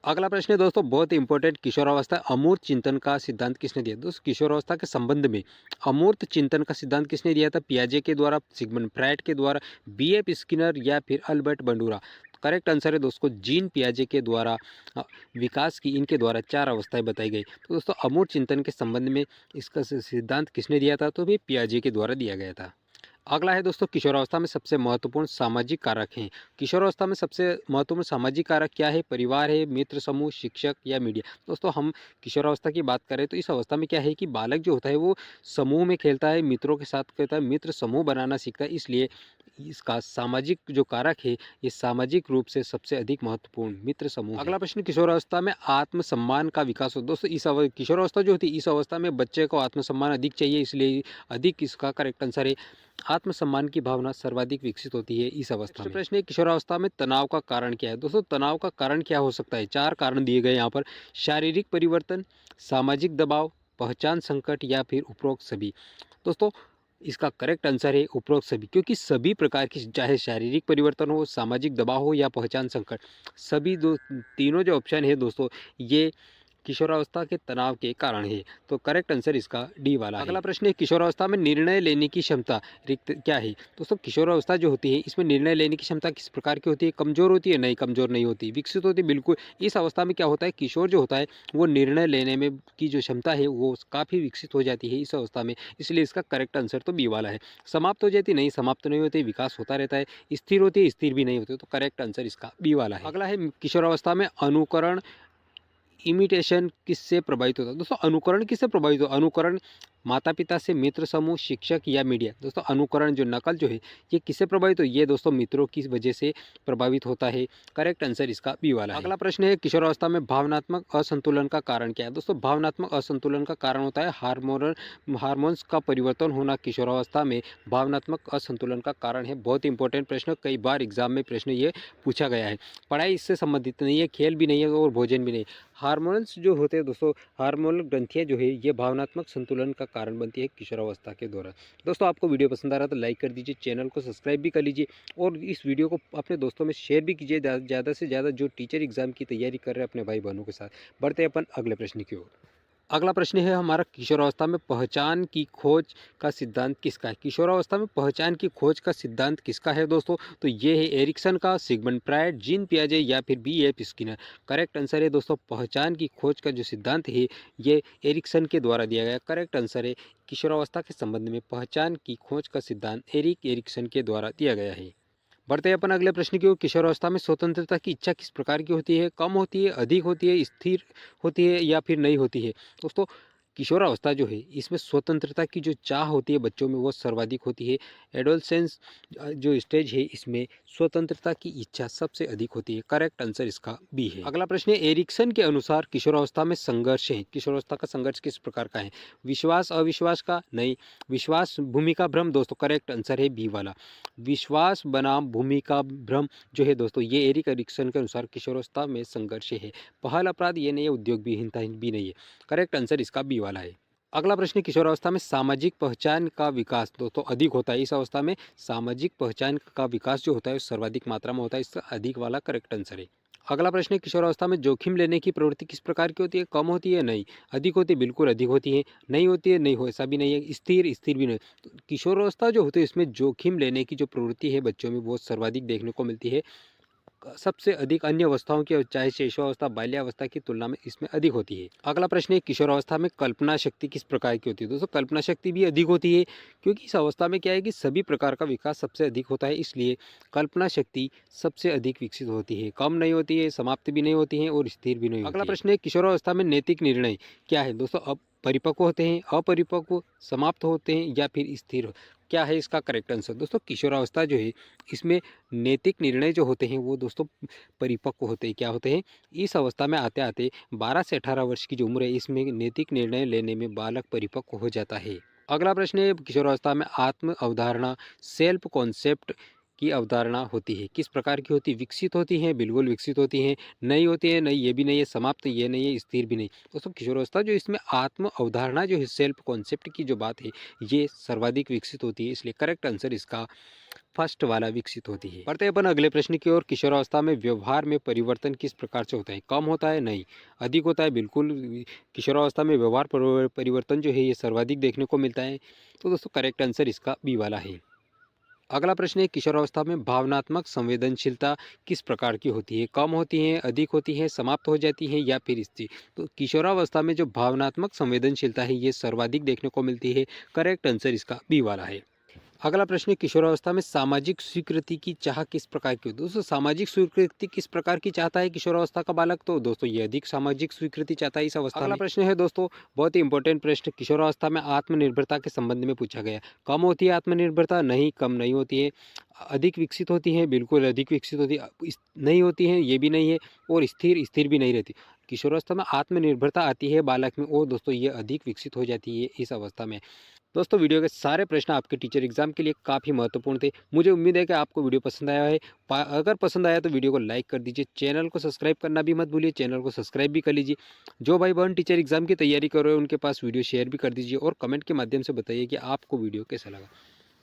अगला प्रश्न है दोस्तों बहुत इंपॉर्टेंट, किशोरावस्था अमूर्त चिंतन का सिद्धांत किसने दिया? दोस्तों किशोरावस्था के संबंध में अमूर्त चिंतन का सिद्धांत किसने दिया था? पियाजे के द्वारा, सिगमंड फ्रायड के द्वारा, बीएफ स्किनर या फिर अल्बर्ट बंडूरा? करेक्ट आंसर है दोस्तों जीन पियाजे के द्वारा विकास की इनके द्वारा 4 अवस्थाएं बताई गई। तो दोस्तों अमूर्त चिंतन के संबंध में इसका सिद्धांत किसने दिया था? तो भी पियाजे के द्वारा दिया गया था। अगला है दोस्तों किशोरावस्था में सबसे महत्वपूर्ण सामाजिक कारक हैं। किशोरावस्था में सबसे महत्वपूर्ण सामाजिक कारक क्या है? परिवार है, मित्र समूह, शिक्षक या मीडिया? दोस्तों हम किशोरावस्था की बात करें तो इस अवस्था में क्या है कि बालक जो होता है वो समूह में खेलता है, मित्रों के साथ खेलता है, मित्र समूह बनाना सीखता है, इसलिए इसका सामाजिक जो कारक है ये सामाजिक रूप से सबसे अधिक महत्वपूर्ण मित्र समूह। अगला प्रश्न, किशोरावस्था में आत्मसम्मान का विकास हो। दोस्तों इस किशोरावस्था जो होती है इस अवस्था में बच्चे को आत्मसम्मान अधिक चाहिए, इसलिए अधिक इसका करेक्ट आंसर है आत्मसम्मान की भावना सर्वाधिक विकसित होती है इस अवस्था में। प्रश्न है किशोरावस्था में तनाव का कारण क्या है? दोस्तों तनाव का कारण क्या हो सकता है? 4 कारण दिए गए यहाँ पर। शारीरिक परिवर्तन, सामाजिक दबाव, पहचान संकट या फिर उपरोक्त सभी? दोस्तों इसका करेक्ट आंसर है उपरोक्त सभी, क्योंकि सभी प्रकार की चाहे शारीरिक परिवर्तन हो, सामाजिक दबाव हो या पहचान संकट, सभी दो तीनों जो ऑप्शन है दोस्तों ये किशोरावस्था के तनाव के कारण है। तो करेक्ट आंसर इसका डी वाला है। अगला प्रश्न है किशोरावस्था में निर्णय लेने की क्षमता रिक्त क्या है? दोस्तों किशोरावस्था जो होती है इसमें निर्णय लेने की क्षमता किस प्रकार की होती है? कमजोर होती है? नहीं, कमजोर नहीं होती, विकसित होती है बिल्कुल। इस अवस्था में क्या होता है किशोर जो होता है वो निर्णय लेने में की जो क्षमता है वो काफ़ी विकसित हो जाती है इस अवस्था में, इसलिए इसका करेक्ट आंसर तो बी वाला है। समाप्त हो जाती नहीं, समाप्त नहीं होती, विकास होता रहता है। स्थिर होती है, स्थिर भी नहीं होती, तो करेक्ट आंसर इसका बी वाला है। अगला है किशोरावस्था में अनुकरण इमिटेशन किससे प्रभावित होता है? दोस्तों अनुकरण किससे प्रभावित हो? अनुकरण माता पिता से, मित्र समूह, शिक्षक या मीडिया? दोस्तों अनुकरण जो नकल जो है ये किससे प्रभावित हो? ये दोस्तों मित्रों की वजह से प्रभावित होता है। करेक्ट आंसर इसका बी वाला है। अगला प्रश्न है किशोरावस्था में भावनात्मक असंतुलन का कारण क्या है? दोस्तों भावनात्मक असंतुलन का कारण होता है हार्मोन्स का परिवर्तन होना किशोरावस्था में भावनात्मक असंतुलन का कारण है। बहुत इंपॉर्टेंट प्रश्न, कई बार एग्जाम में प्रश्न ये पूछा गया है। पढ़ाई इससे संबंधित नहीं है, खेल भी नहीं है और भोजन भी नहीं। हार्मोन्स जो होते हैं दोस्तों, हार्मोनल ग्रंथियाँ जो है ये भावनात्मक संतुलन का कारण बनती है किशोरावस्था के दौरान। दोस्तों आपको वीडियो पसंद आ रहा है तो लाइक कर दीजिए, चैनल को सब्सक्राइब भी कर लीजिए और इस वीडियो को अपने दोस्तों में शेयर भी कीजिए, ज़्यादा से ज़्यादा जो टीचर एग्जाम की तैयारी कर रहे हैं अपने भाई बहनों के साथ। बढ़ते हैं अपन अगले प्रश्न की ओर। अगला प्रश्न है हमारा किशोरावस्था में पहचान की खोज का सिद्धांत किसका है? किशोरावस्था में पहचान की खोज का सिद्धांत किसका है दोस्तों? तो ये है एरिक्सन का, सिगमंड फ्रायड, जीन पियाजे या फिर बीएफ स्किनर? करेक्ट आंसर है दोस्तों पहचान की खोज का जो सिद्धांत है ये एरिक्सन के द्वारा दिया गया। करेक्ट आंसर है किशोरावस्था के संबंध में पहचान की खोज का सिद्धांत एरिक्सन के द्वारा दिया गया है। बढ़ते हैं अपन अगले प्रश्न की ओर। किशोरावस्था में स्वतंत्रता की इच्छा किस प्रकार की होती है? कम होती है, अधिक होती है, स्थिर होती है या फिर नहीं होती है? दोस्तों किशोरावस्था जो है इसमें स्वतंत्रता की जो चाह होती है बच्चों में वो सर्वाधिक होती है। एडोलसेंस जो स्टेज है इसमें स्वतंत्रता की इच्छा सबसे अधिक होती है। करेक्ट आंसर इसका बी है। अगला प्रश्न है एरिक्सन के अनुसार किशोरावस्था में संघर्ष है, किशोरावस्था का संघर्ष किस प्रकार का है? विश्वास अविश्वास का? नहीं। विश्वास भूमिका भ्रम? दोस्तों करेक्ट आंसर है बी वाला। विश्वास बनाम भूमिका भ्रम जो है दोस्तों ये एरिक एरिक्सन के अनुसार किशोरावस्था में संघर्ष है। पहल अपराध ये नहीं है, उद्योग विहीनता भी नहीं है। करेक्ट आंसर इसका बी वाला है। अगला प्रश्न, किशोरावस्था में सामाजिक पहचान का विकास दोस्तों अधिक होता है। इस अवस्था में सामाजिक पहचान का विकास जो होता है सर्वाधिक मात्रा में होता है, इसका अधिक वाला करेक्ट आंसर है। अगला प्रश्न है किशोरावस्था में जोखिम लेने की प्रवृत्ति किस प्रकार की होती है? कम होती है? नहीं। अधिक होती है? बिल्कुल अधिक होती है। नहीं होती है? नहीं हो, ऐसा भी नहीं है। स्थिर? स्थिर भी नहीं। तो किशोरावस्था जो होती है इसमें जोखिम लेने की जो प्रवृत्ति है बच्चों में वो सर्वाधिक देखने को मिलती है। सबसे अधिक अन्य अवस्थाओं की, चाहे शैशवावस्था, बाल्यावस्था की तुलना में इसमें अधिक होती है। अगला प्रश्न है, किशोरावस्था में कल्पना शक्ति किस प्रकार की होती है? दोस्तों कल्पना शक्ति भी अधिक होती है, क्योंकि इस अवस्था में क्या है कि सभी प्रकार का विकास सबसे अधिक होता है, इसलिए कल्पना शक्ति सबसे अधिक विकसित होती है। कम नहीं होती है, समाप्त भी नहीं होती है और स्थिर भी नहीं होती है। अगला प्रश्न है, किशोरावस्था में नैतिक निर्णय क्या है? दोस्तों अब परिपक्व होते हैं, अपरिपक्व, समाप्त होते हैं या फिर स्थिर? क्या है इसका करेक्ट आंसर? दोस्तों किशोरावस्था जो है इसमें नैतिक निर्णय जो होते हैं वो दोस्तों परिपक्व होते हैं। क्या होते हैं? इस अवस्था में आते आते 12 से 18 वर्ष की जो उम्र है इसमें नैतिक निर्णय लेने में बालक परिपक्व हो जाता है। अगला प्रश्न है, किशोरावस्था में आत्म अवधारणा, सेल्फ कॉन्सेप्ट की अवधारणा होती है, किस प्रकार की होती है? विकसित होती है, बिल्कुल विकसित होती है, नहीं होती है, नहीं ये भी नहीं है, समाप्त ये नहीं है, स्थिर भी नहीं। दोस्तों किशोरावस्था जो इसमें आत्म अवधारणा जो है, सेल्फ कॉन्सेप्ट की जो बात है, ये सर्वाधिक विकसित होती है, इसलिए करेक्ट आंसर इसका फर्स्ट वाला विकसित होती है। बढ़ते हैं अपन अगले प्रश्न की ओर। किशोरावस्था में व्यवहार में परिवर्तन किस प्रकार से होता है? कम होता है, नहीं, अधिक होता है, बिल्कुल। किशोरावस्था में व्यवहार परिवर्तन जो है ये सर्वाधिक देखने को मिलता है, तो दोस्तों करेक्ट आंसर इसका बी वाला है। अगला प्रश्न है, किशोरावस्था में भावनात्मक संवेदनशीलता किस प्रकार की होती है? कम होती है, अधिक होती है, समाप्त हो जाती है या फिर स्थिर? तो किशोरावस्था में जो भावनात्मक संवेदनशीलता है ये सर्वाधिक देखने को मिलती है, करेक्ट आंसर इसका बी वाला है। अगला प्रश्न है, किशोरावस्था में सामाजिक स्वीकृति की चाह किस प्रकार की होती है? दोस्तों सामाजिक स्वीकृति किस प्रकार की चाहता है किशोरावस्था का बालक? तो दोस्तों ये अधिक सामाजिक स्वीकृति चाहता है इस अवस्था में। अगला प्रश्न है दोस्तों, बहुत ही इंपॉर्टेंट प्रश्न, किशोरावस्था में आत्मनिर्भरता के संबंध में पूछा गया। कम होती है आत्मनिर्भरता? नहीं, कम नहीं होती है। अधिक विकसित होती है? बिल्कुल अधिक विकसित होती है। नहीं होती है, ये भी नहीं है, और स्थिर, स्थिर भी नहीं रहती। किशोरावस्था में आत्मनिर्भरता आती है बालक में, और दोस्तों ये अधिक विकसित हो जाती है इस अवस्था में। दोस्तों वीडियो के सारे प्रश्न आपके टीचर एग्जाम के लिए काफ़ी महत्वपूर्ण थे। मुझे उम्मीद है कि आपको वीडियो पसंद आया है। अगर पसंद आया तो वीडियो को लाइक कर दीजिए, चैनल को सब्सक्राइब करना भी मत भूलिए, चैनल को सब्सक्राइब भी कर लीजिए। जो भाई बहन टीचर एग्जाम की तैयारी कर रहे हैं उनके पास वीडियो शेयर भी कर दीजिए, और कमेंट के माध्यम से बताइए कि आपको वीडियो कैसा लगा।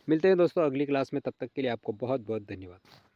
मिलते हैं दोस्तों अगली क्लास में, तब तक के लिए आपको बहुत बहुत धन्यवाद।